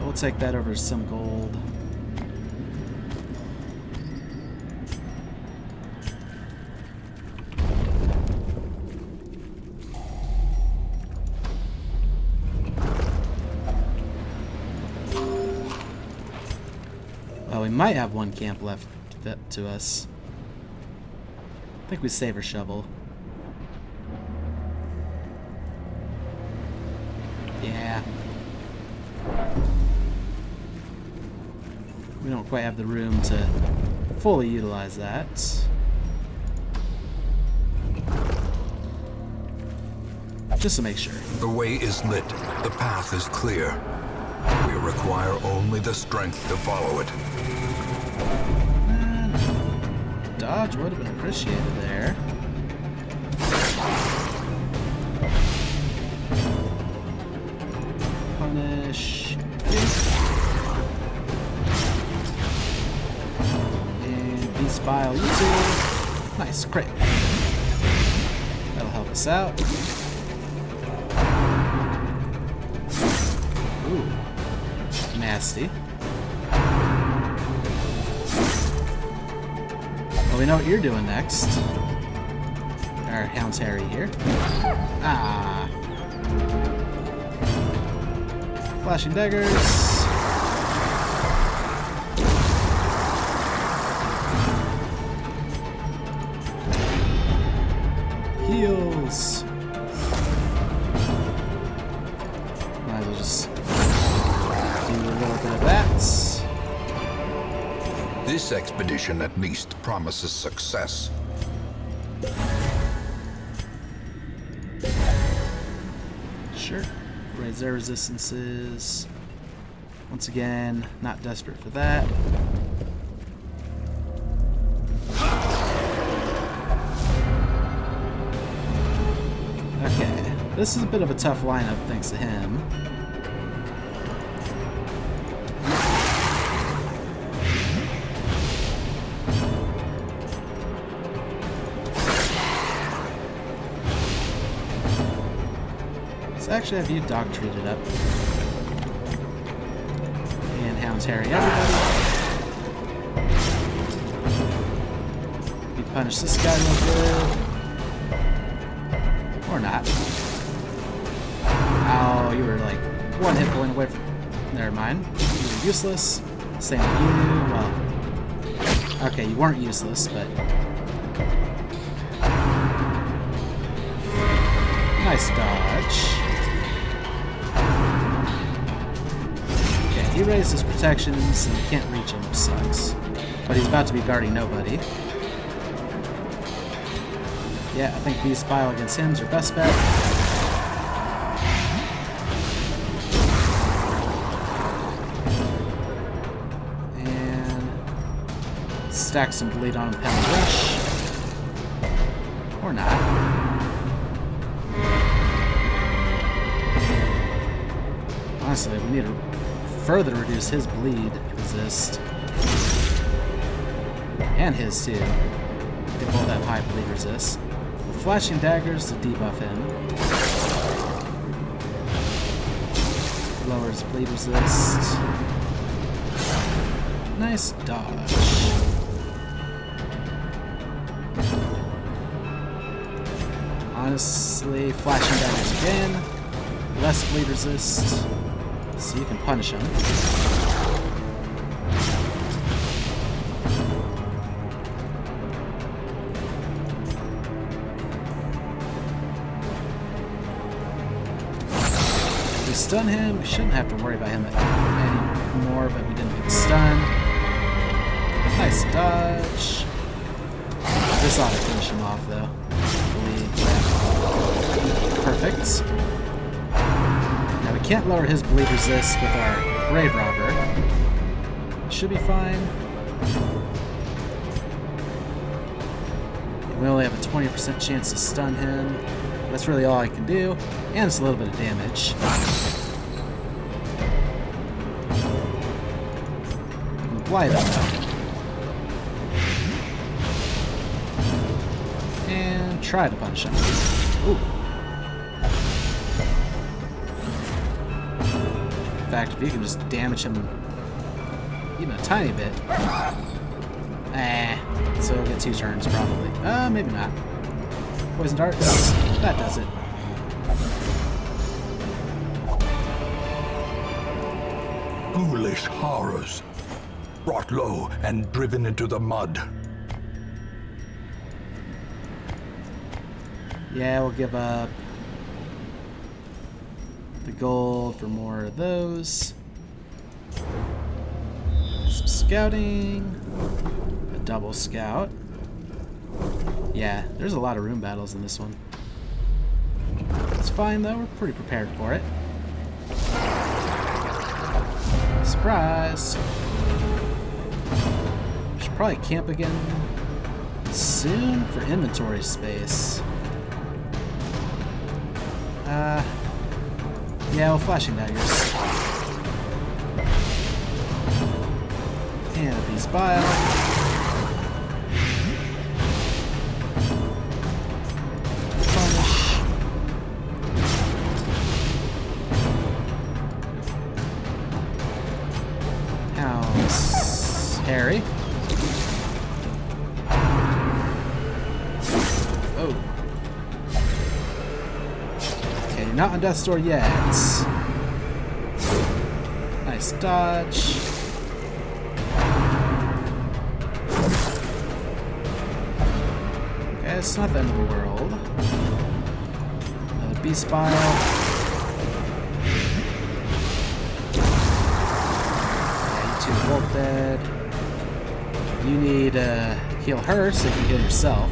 Speaker 2: We'll take that over some gold. Well, we might have one camp left to us. I think we save our shovel. Yeah. We don't quite have the room to fully utilize that. Just to make sure.
Speaker 1: The way is lit. The path is clear. We require only the strength to follow it.
Speaker 2: Dodge would have been appreciated there. Punish. And beast bile you too. Nice, great. That'll help us out. Ooh. Nasty. Well, we know what you're doing next. Our Hound's Harry here. Ah. Flashing daggers. Heals. Might as well just do a little bit of that.
Speaker 1: This expedition at least promises success.
Speaker 2: Sure. Raise their resistances. Once again, not desperate for that. Okay. This is a bit of a tough lineup thanks to him. Let's actually have you dog treated up. And Hound's Harry everybody. We punish this guy real good. Or not. Oh, you were like one hit point away from... Never mind. You were useless. Same with you. Well... Okay, you weren't useless, but... Nice dodge. Okay, he raised his protections and can't reach him, which sucks. But he's about to be guarding nobody. Yeah, I think Beast Bile against him's your best bet. And stack some bleed on Pound Rush. Or not. Honestly, we need to further reduce his bleed resist. And his too. They both have high bleed resist. Flashing daggers to debuff him. Lowers bleed resist. Nice dodge. Honestly, flashing daggers again. Less bleed resist. So you can punish him. We stun him. We shouldn't have to worry about him anymore, but we didn't get the stun. Nice dodge. This ought to finish him off, though. Perfect. Now we can't lower his bleed resist with our Grave Robber. Should be fine. We only have a 20% chance to stun him. That's really all I can do, and it's a little bit of damage. Blight him. And try to punish him. Ooh. In fact, if you can just damage him even a tiny bit. So he'll get 2 turns probably. Maybe not. Poison darts. That does it.
Speaker 1: Ghoulish horrors. Brought low and driven into the mud.
Speaker 2: Yeah, we'll give up the gold for more of those. Some scouting. A double scout. Yeah, there's a lot of room battles in this one. It's fine though, we're pretty prepared for it. Surprise! Should probably camp again soon for inventory space. Yeah, well, flashing daggers. And a beast bile. Punish. How's Harry? Oh. Okay, you're not on death's door yet. Nice dodge. Okay, it's not the end of the world. Another beast bile. Yeah, you two are both dead. You need to heal her so you can heal yourself.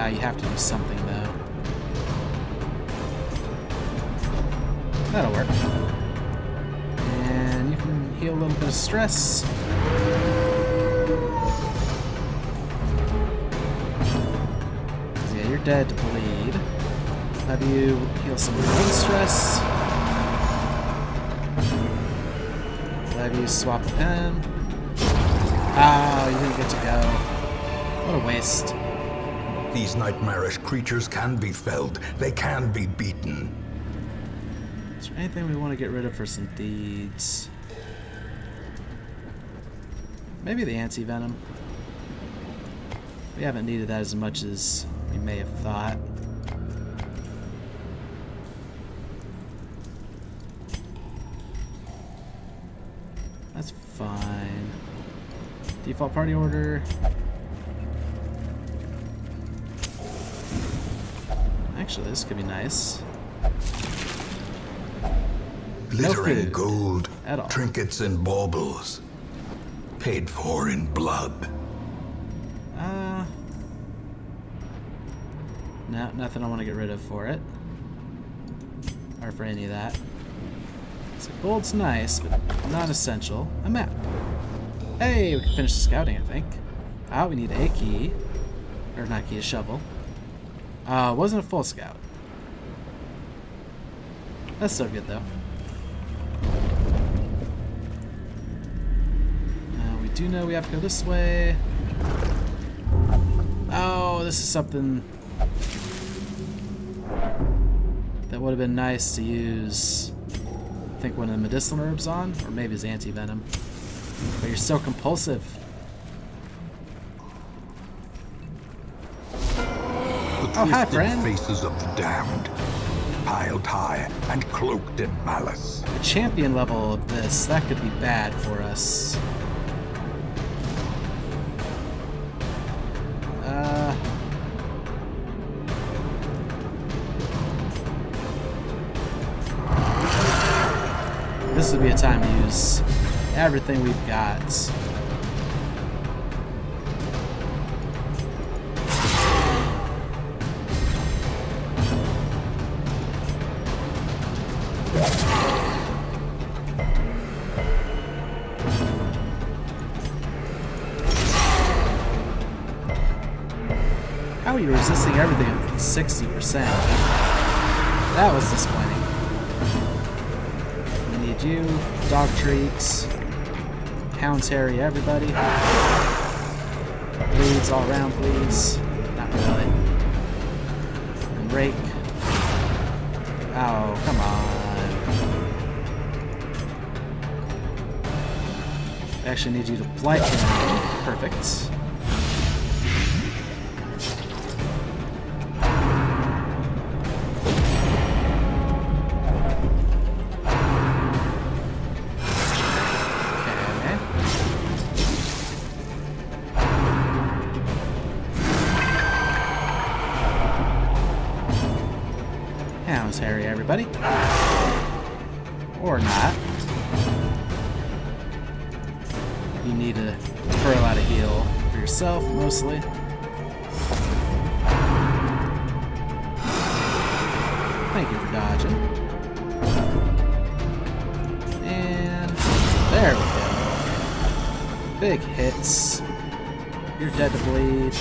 Speaker 2: You have to do something though. That'll work. And you can heal a little bit of stress. Yeah, you're dead to bleed. Have you heal some of your own stress. Have you swap with him? Oh, you didn't get to go. What a waste.
Speaker 1: These nightmarish creatures can be felled. They can be beaten.
Speaker 2: Is there anything we want to get rid of for some deeds? Maybe the anti-venom. We haven't needed that as much as we may have thought. That's fine. Default party order. Actually, this could be nice.
Speaker 1: Glittering gold,
Speaker 2: at all.
Speaker 1: trinkets and baubles. Paid for in blood.
Speaker 2: No, nothing I want to get rid of for it. Or for any of that. So gold's nice, but not essential. A map. Hey, we can finish the scouting, I think. We need a key. Or not key, a shovel. Wasn't a full scout. That's so good though. We do know we have to go this way. Oh, this is something that would have been nice to use. I think one of the medicinal herbs on, or maybe his anti-venom. But you're so compulsive.
Speaker 1: The
Speaker 2: hi,
Speaker 1: twisted
Speaker 2: friend.
Speaker 1: faces of the damned, piled high and cloaked in malice.
Speaker 2: The champion level of this, that could be bad for us. This would be a time to use everything we've got. How are you resisting everything at 60%? That was disappointing. We need you. Dog treats. Hounds harry everybody. Bleeds all around, please. Not really. And rake. Oh, come on. I actually need you to blight him. Perfect. Hounds harry everybody. Or not. You need to throw out a heal for yourself, mostly. Thank you for dodging. And there we go. Big hits. You're dead to bleed.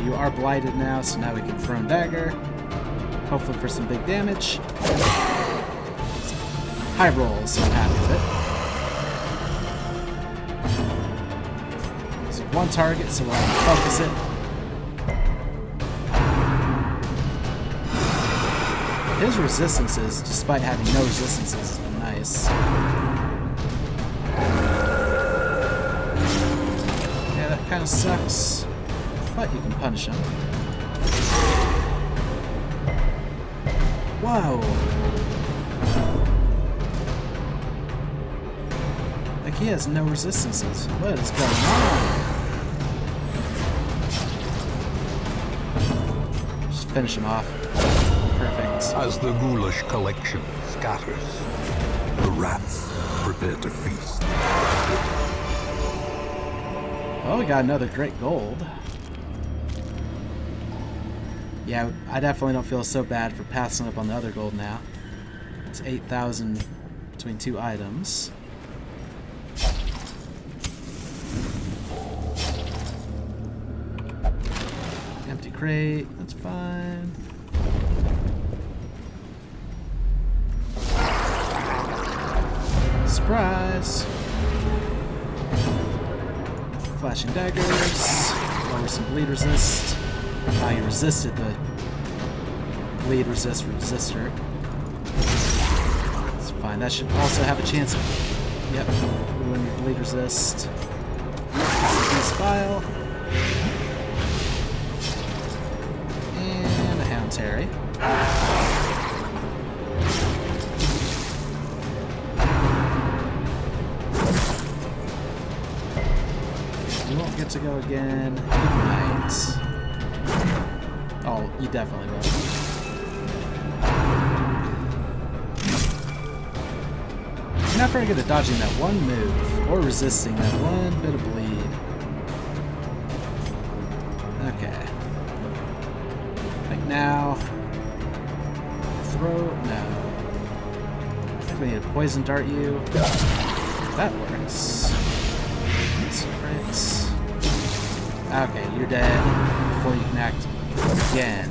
Speaker 2: You are blighted now, so now we can throw dagger. Hopefully for some big damage. High rolls, so I'm happy with it. So one target, so we'll have to focus it. His resistances, despite having no resistances, has been nice. Yeah, that kind of sucks. But you can punish him. Whoa! Like he has no resistances. What is going on? Just finish him off. Perfect.
Speaker 1: As the ghoulish collection scatters, the rats prepare to feast.
Speaker 2: Well, we got another great gold. Yeah, I definitely don't feel so bad for passing up on the other gold now. It's 8,000 between two items. Empty crate, that's fine. Surprise! Flashing daggers. Lower some bleed resist. You resisted the bleed resist resistor. It's fine. That should also have a chance of. Yep. Ruin your bleed resist. This file. And a hound terry. You won't get to go again. You might. Oh, you definitely will. You're not very good at dodging that one move, or resisting that one bit of bleed. Okay. Like now... Throw... No. I think we need to poison dart you. That works. Secrets. Okay, you're dead before you can act again.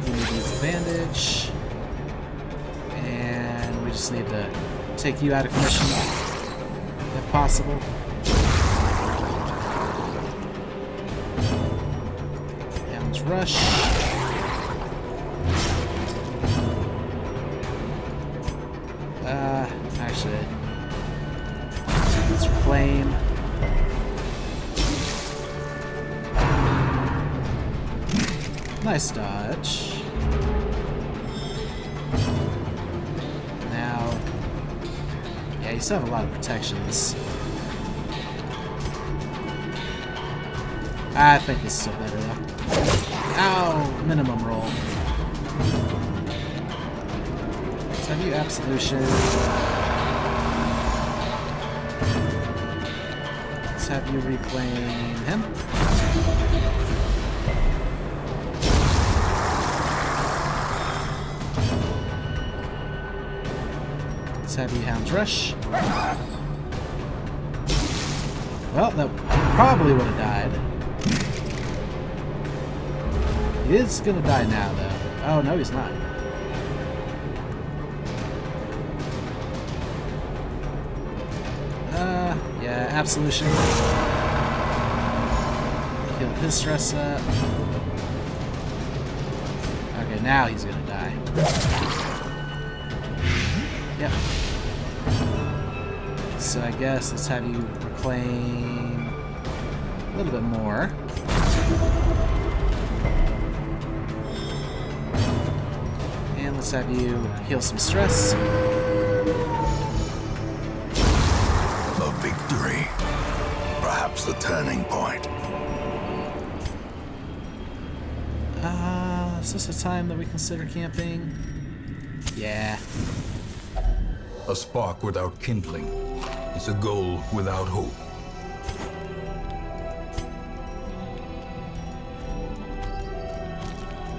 Speaker 2: We need to use the bandage. And we just need to take you out of commission if possible. Hound's Rush. Actually, let's reclaim. Nice dodge. Now, yeah, you still have a lot of protections. I think this is still better though. Ow! Minimum roll. Let's have you Absolution. Let's have you reclaim him. Let's have you Hound's Rush. Well, that probably would have died. He is gonna die now, though. Oh, no, he's not. Yeah, absolution. Healed his stress up. Okay, now he's gonna die. Yep. So I guess let's have you reclaim a little bit more. And let's have you heal some stress.
Speaker 1: A victory. Perhaps the turning point.
Speaker 2: Is this a time that we consider camping? Yeah.
Speaker 1: A spark without kindling is a goal without hope.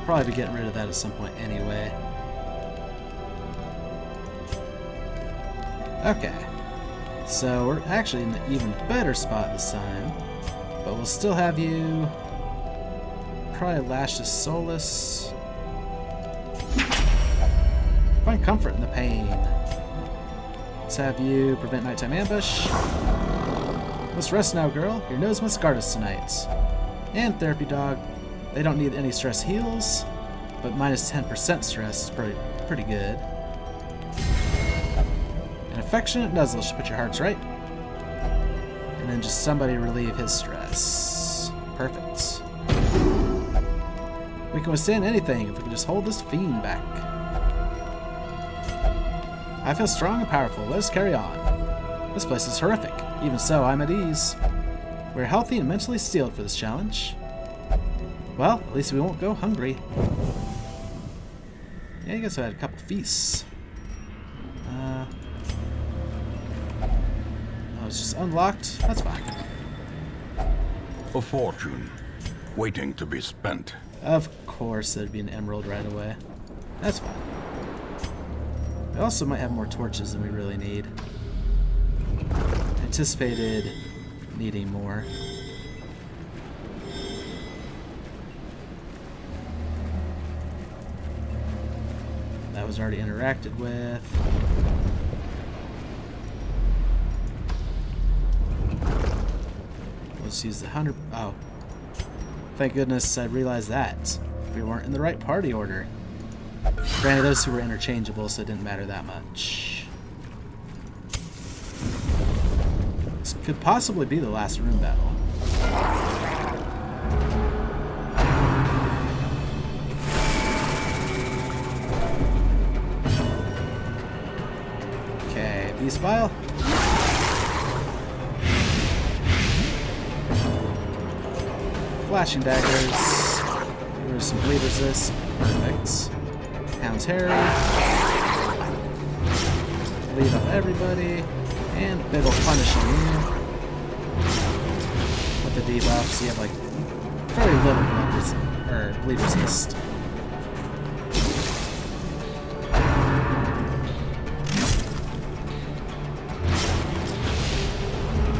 Speaker 2: Probably be getting rid of that at some point anyway. Okay. So we're actually in an even better spot this time. But we'll still have you probably lash the Solus. Find comfort in the pain. Let's have you prevent nighttime ambush. Let's rest now, girl. Your nose must guard us tonight. And therapy dog. They don't need any stress heals, but minus 10% stress is pretty good. An affectionate nuzzle should put your hearts right. And then just somebody relieve his stress. Perfect. We can withstand anything if we can just hold this fiend back. I feel strong and powerful. Let us carry on. This place is horrific. Even so, I'm at ease. We're healthy and mentally steeled for this challenge. Well, at least we won't go hungry. Yeah, you guys have had a couple feasts. Oh, it's just unlocked? That's fine.
Speaker 1: A fortune waiting to be spent.
Speaker 2: Of course, there'd be an emerald right away. That's fine. We also might have more torches than we really need. Anticipated needing more. That was already interacted with. Let's use the 100. Oh. Thank goodness I realized that. We weren't in the right party order. Granted, those two were interchangeable, so it didn't matter that much. This could possibly be the last room battle. Okay, Beast Bile. Flashing daggers. There's some bleed resist. Perfect. Hound's Harry. Bleed up everybody. And big ol' punish on you. With the debuffs, you have like very little bleed resist.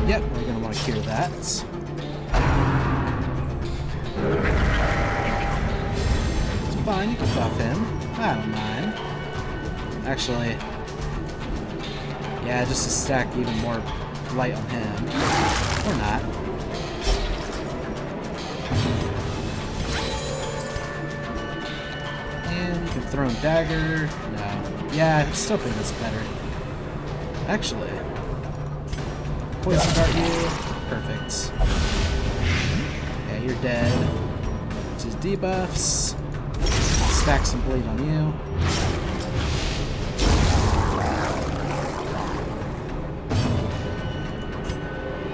Speaker 2: Yep, we're gonna want to cure that. It's fine, you can buff him. I don't mind. Actually, yeah, just to stack even more light on him. Or not. And you can throw him dagger. No. Yeah, I still think that's better. Actually, poison dart you. Perfect. Yeah, you're dead. This is debuffs. Stack some bleed on you.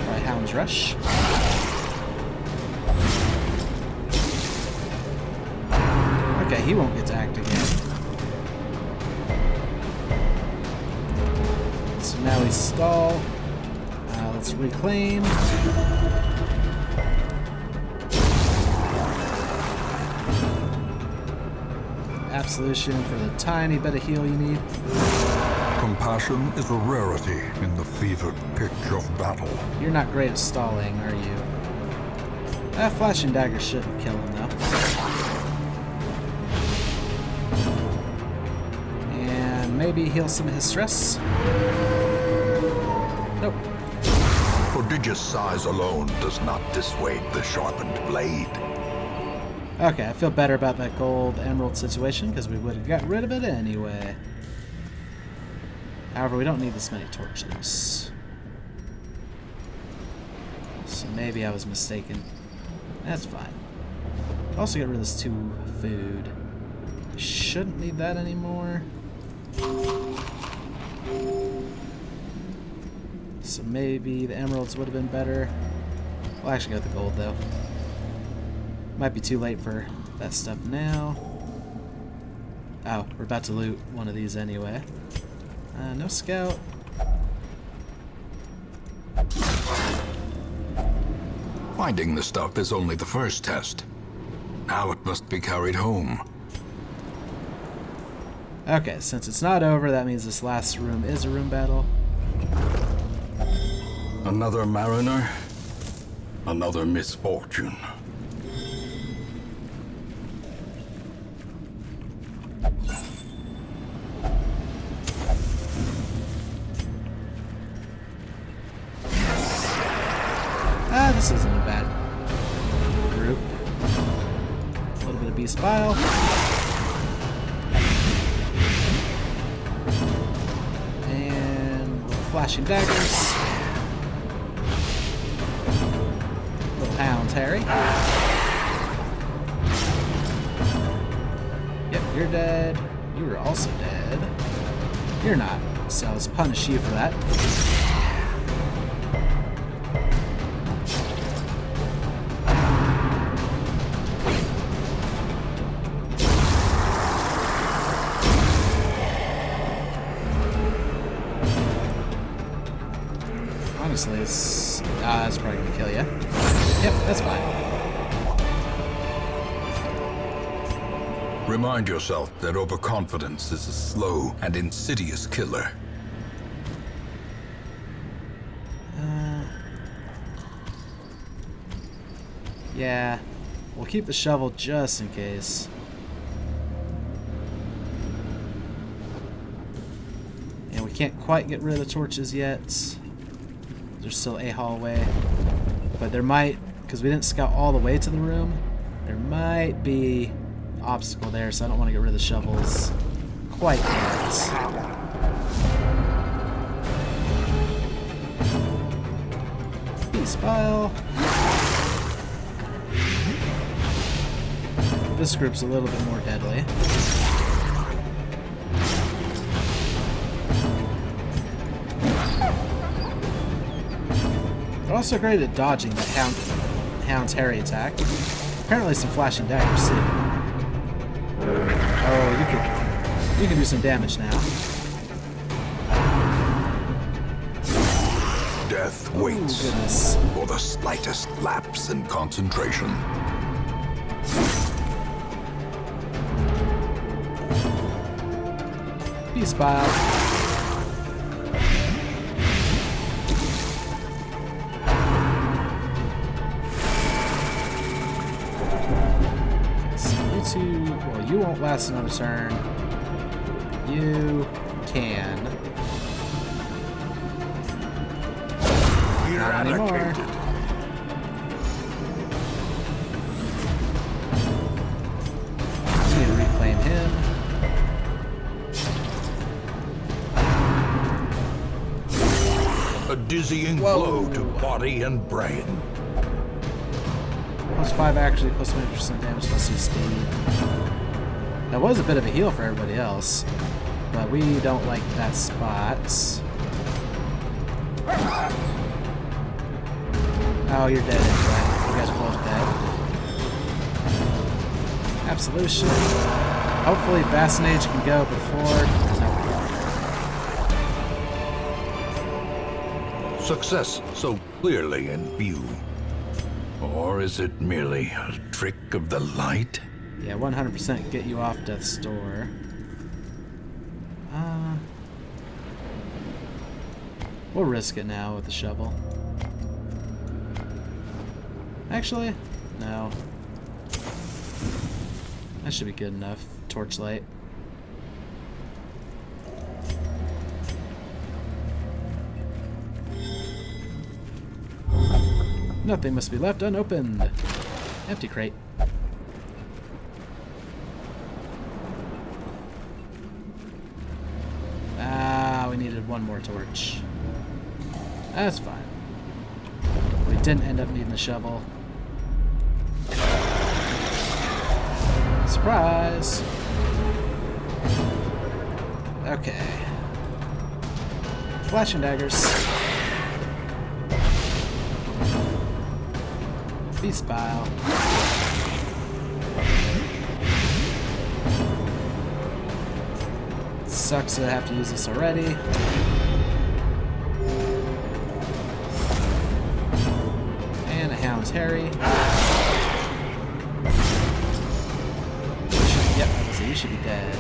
Speaker 2: Try Hound's Rush. Okay, he won't get to act again. So now we stall. Let's reclaim. Absolution for the tiny bit of heal you need.
Speaker 1: Compassion is a rarity in the fevered pitch of battle.
Speaker 2: You're not great at stalling, are you? That flashing dagger shouldn't kill him, though. And maybe heal some of his stress. Nope.
Speaker 1: Prodigious size alone does not dissuade the sharpened blade.
Speaker 2: Okay, I feel better about that gold emerald situation because we would have got rid of it anyway. However, we don't need this many torches. So maybe I was mistaken. That's fine. Also get rid of this 2 food. Shouldn't need that anymore. So maybe the emeralds would have been better. We'll actually go with the gold though. Might be too late for that stuff now. Oh, we're about to loot one of these anyway. No scout.
Speaker 1: Finding the stuff is only the first test. Now it must be carried home.
Speaker 2: Okay, since it's not over, that means this last room is a room battle.
Speaker 1: Another mariner, another misfortune.
Speaker 2: This isn't a bad group. A little bit of beast bile. And little flashing daggers. Little hounds, Harry. Yep, you're dead. You were also dead. You're not, so let's punish you for that. Honestly, it's... that's probably gonna kill you. Yep, that's fine.
Speaker 1: Remind yourself that overconfidence is a slow and insidious killer.
Speaker 2: Yeah, we'll keep the shovel just in case. And we can't quite get rid of the torches yet. There's still a hallway. But there might, because we didn't scout all the way to the room, there might be an obstacle there, so I don't want to get rid of the shovels quite yet. Beast pile. This group's a little bit more deadly. They're also great at dodging the Hound's Harry attack. Apparently some flashing daggers too. Oh, you can do some damage now.
Speaker 1: Death waits for the slightest lapse in concentration.
Speaker 2: Beast pile. Well, you won't last another turn. You can. Not anymore. Need to reclaim him.
Speaker 1: A dizzying blow to body and brain.
Speaker 2: +5 actually, +20% damage, +2 speed. That was a bit of a heal for everybody else, but we don't like that spot. Oh, you're dead anyway. You guys are both dead. Absolution. Hopefully Bassinage can go before...
Speaker 1: Success so clearly in view. Or is it merely a trick of the light?
Speaker 2: Yeah, 100% get you off death's door. We'll risk it now with the shovel. Actually, no. That should be good enough. Torchlight. Nothing must be left unopened. Empty crate. Ah, we needed one more torch. That's fine. We didn't end up needing the shovel. Surprise! Okay. Flashing daggers. Beast pile. Sucks that I have to use this already. And a hound's Harry. Yep, so you should be dead.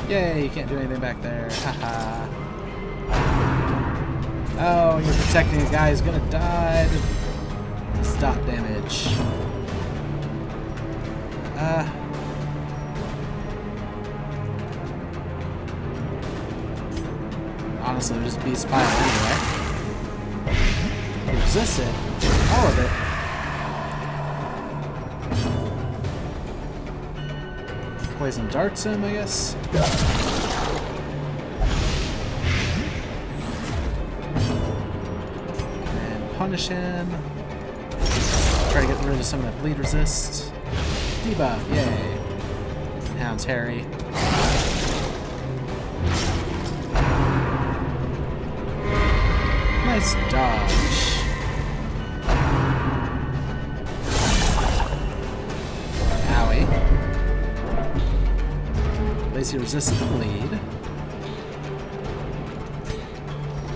Speaker 2: Yay, you can't do anything back there. Haha. Oh, you're protecting a guy who's gonna die. Stop damage. Honestly, we'll just beast pile anyway. He resisted all of it. Poison darts him, I guess. And punish him. Try to get rid of some of that bleed resist. Debuff, yay. Hound's Harry. Nice dodge. Owie. At least he resisted the bleed.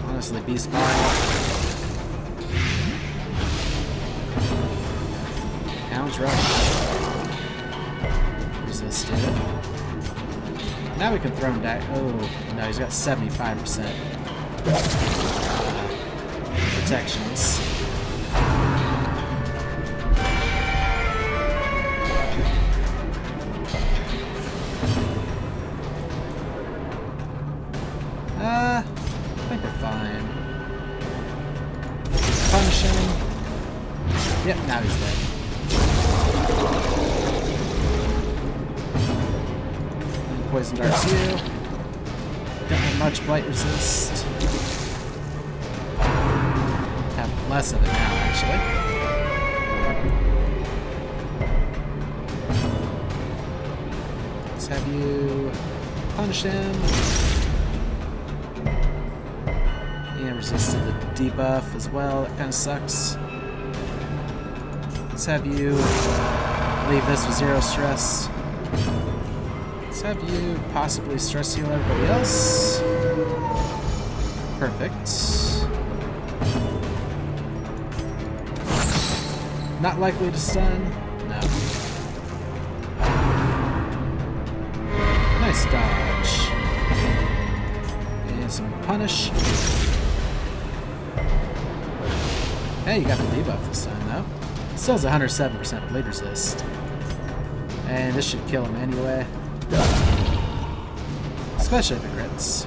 Speaker 2: Honestly, beast pile. Hound's rush. Resisted. Now we can throw him back. Oh, no, he's got 75%. Protections. I think we're fine. Punish him. Yep, now he's dead. And poison darts you. Don't have much blight resist. Less of it now, actually. Let's have you punish him. And resisted the debuff as well. That kind of sucks. Let's have you leave this with 0 stress. Let's have you possibly stress heal everybody else. Perfect. Not likely to stun? No. Nice dodge. And some punish. Hey, you got the debuff this time, though. Still has 107% bleed resist. And this should kill him anyway. Especially if it crits.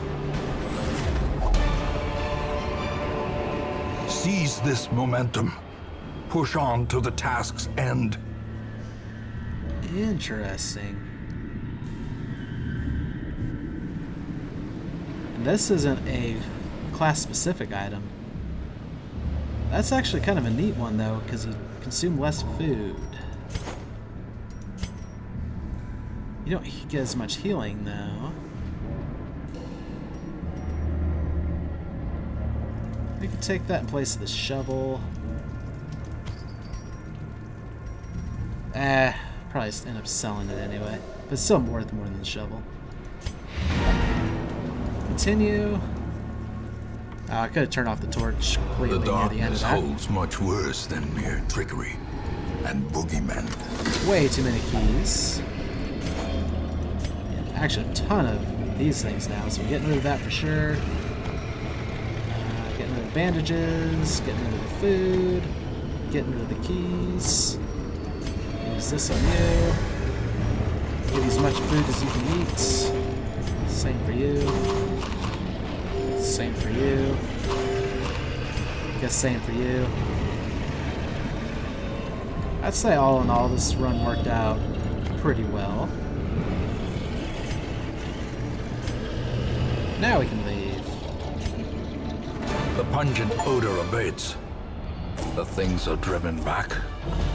Speaker 1: Seize this momentum. Push on to the task's end.
Speaker 2: Interesting. And this isn't a class-specific item. That's actually kind of a neat one, though, because you consume less food. You don't get as much healing, though. We could take that in place of the shovel. Probably end up selling it anyway. But it's still worth more than the shovel. Continue. I could have turned off the torch completely
Speaker 1: The
Speaker 2: near the end of
Speaker 1: darkness
Speaker 2: that.
Speaker 1: holds much worse than mere trickery. and boogeymen.
Speaker 2: Way too many keys. And actually, a ton of these things now, so we're getting rid of that for sure. Getting rid of bandages, getting rid of the food, getting rid of the keys. Use this on you. Give you as much food as you can eat. Same for you. Same for you. Guess same for you. I'd say all in all, this run worked out pretty well. Now we can leave.
Speaker 1: The pungent odor abates. The things are driven back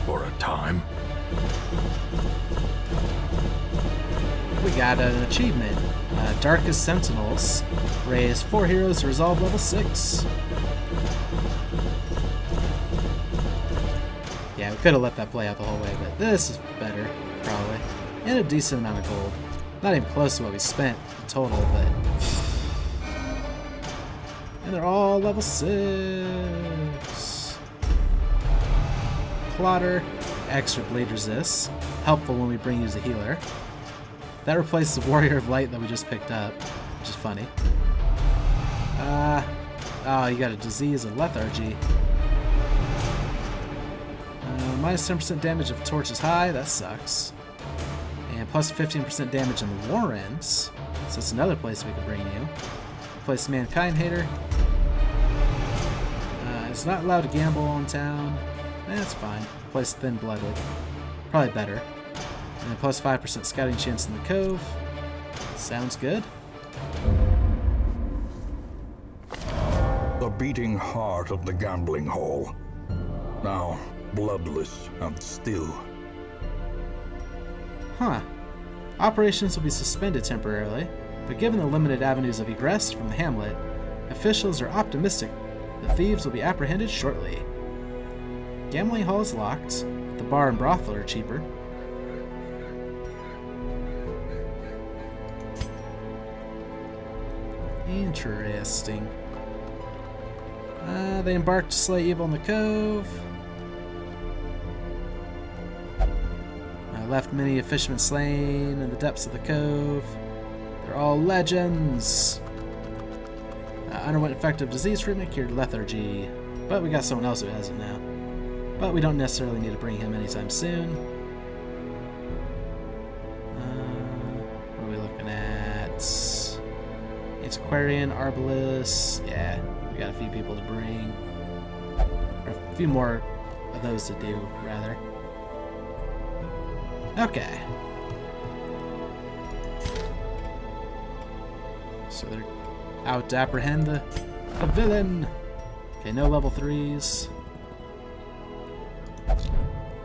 Speaker 1: for a time.
Speaker 2: We got an achievement. Darkest Sentinels. Raise 4 heroes to resolve level 6. Yeah, we could have let that play out the whole way, but this is better, probably. And a decent amount of gold. Not even close to what we spent in total, but... And they're all level 6. Plotter. Extra bleed resist. Helpful when we bring you as a healer. That replaces the Warrior of Light that we just picked up, which is funny. Oh, you got a disease of lethargy. Minus 10% damage if torch is high, that sucks. And plus 15% damage in the Warrens, so that's another place we could bring you. Replace Mankind Hater. It's not allowed to gamble in town. That's fine. Replace Thin Blooded. Probably better. And then plus 5% scouting chance in the cove. Sounds good.
Speaker 1: The beating heart of the gambling hall. Now bloodless and still.
Speaker 2: Huh. Operations will be suspended temporarily, but given the limited avenues of egress from the hamlet, officials are optimistic the thieves will be apprehended shortly. Gambling hall is locked. The bar and brothel are cheaper. Interesting. They embarked to slay evil in the cove. Left many a fisherman slain in the depths of the cove. They're all legends. Underwent effective disease treatment, cured lethargy. But we got someone else who has it now. But we don't necessarily need to bring him anytime soon. What are we looking at? Antiquarian, Arbalist. Yeah, we got a few people to bring. Or a few more of those to do, rather. Okay. So they're out to apprehend the villain. Okay, no level 3s.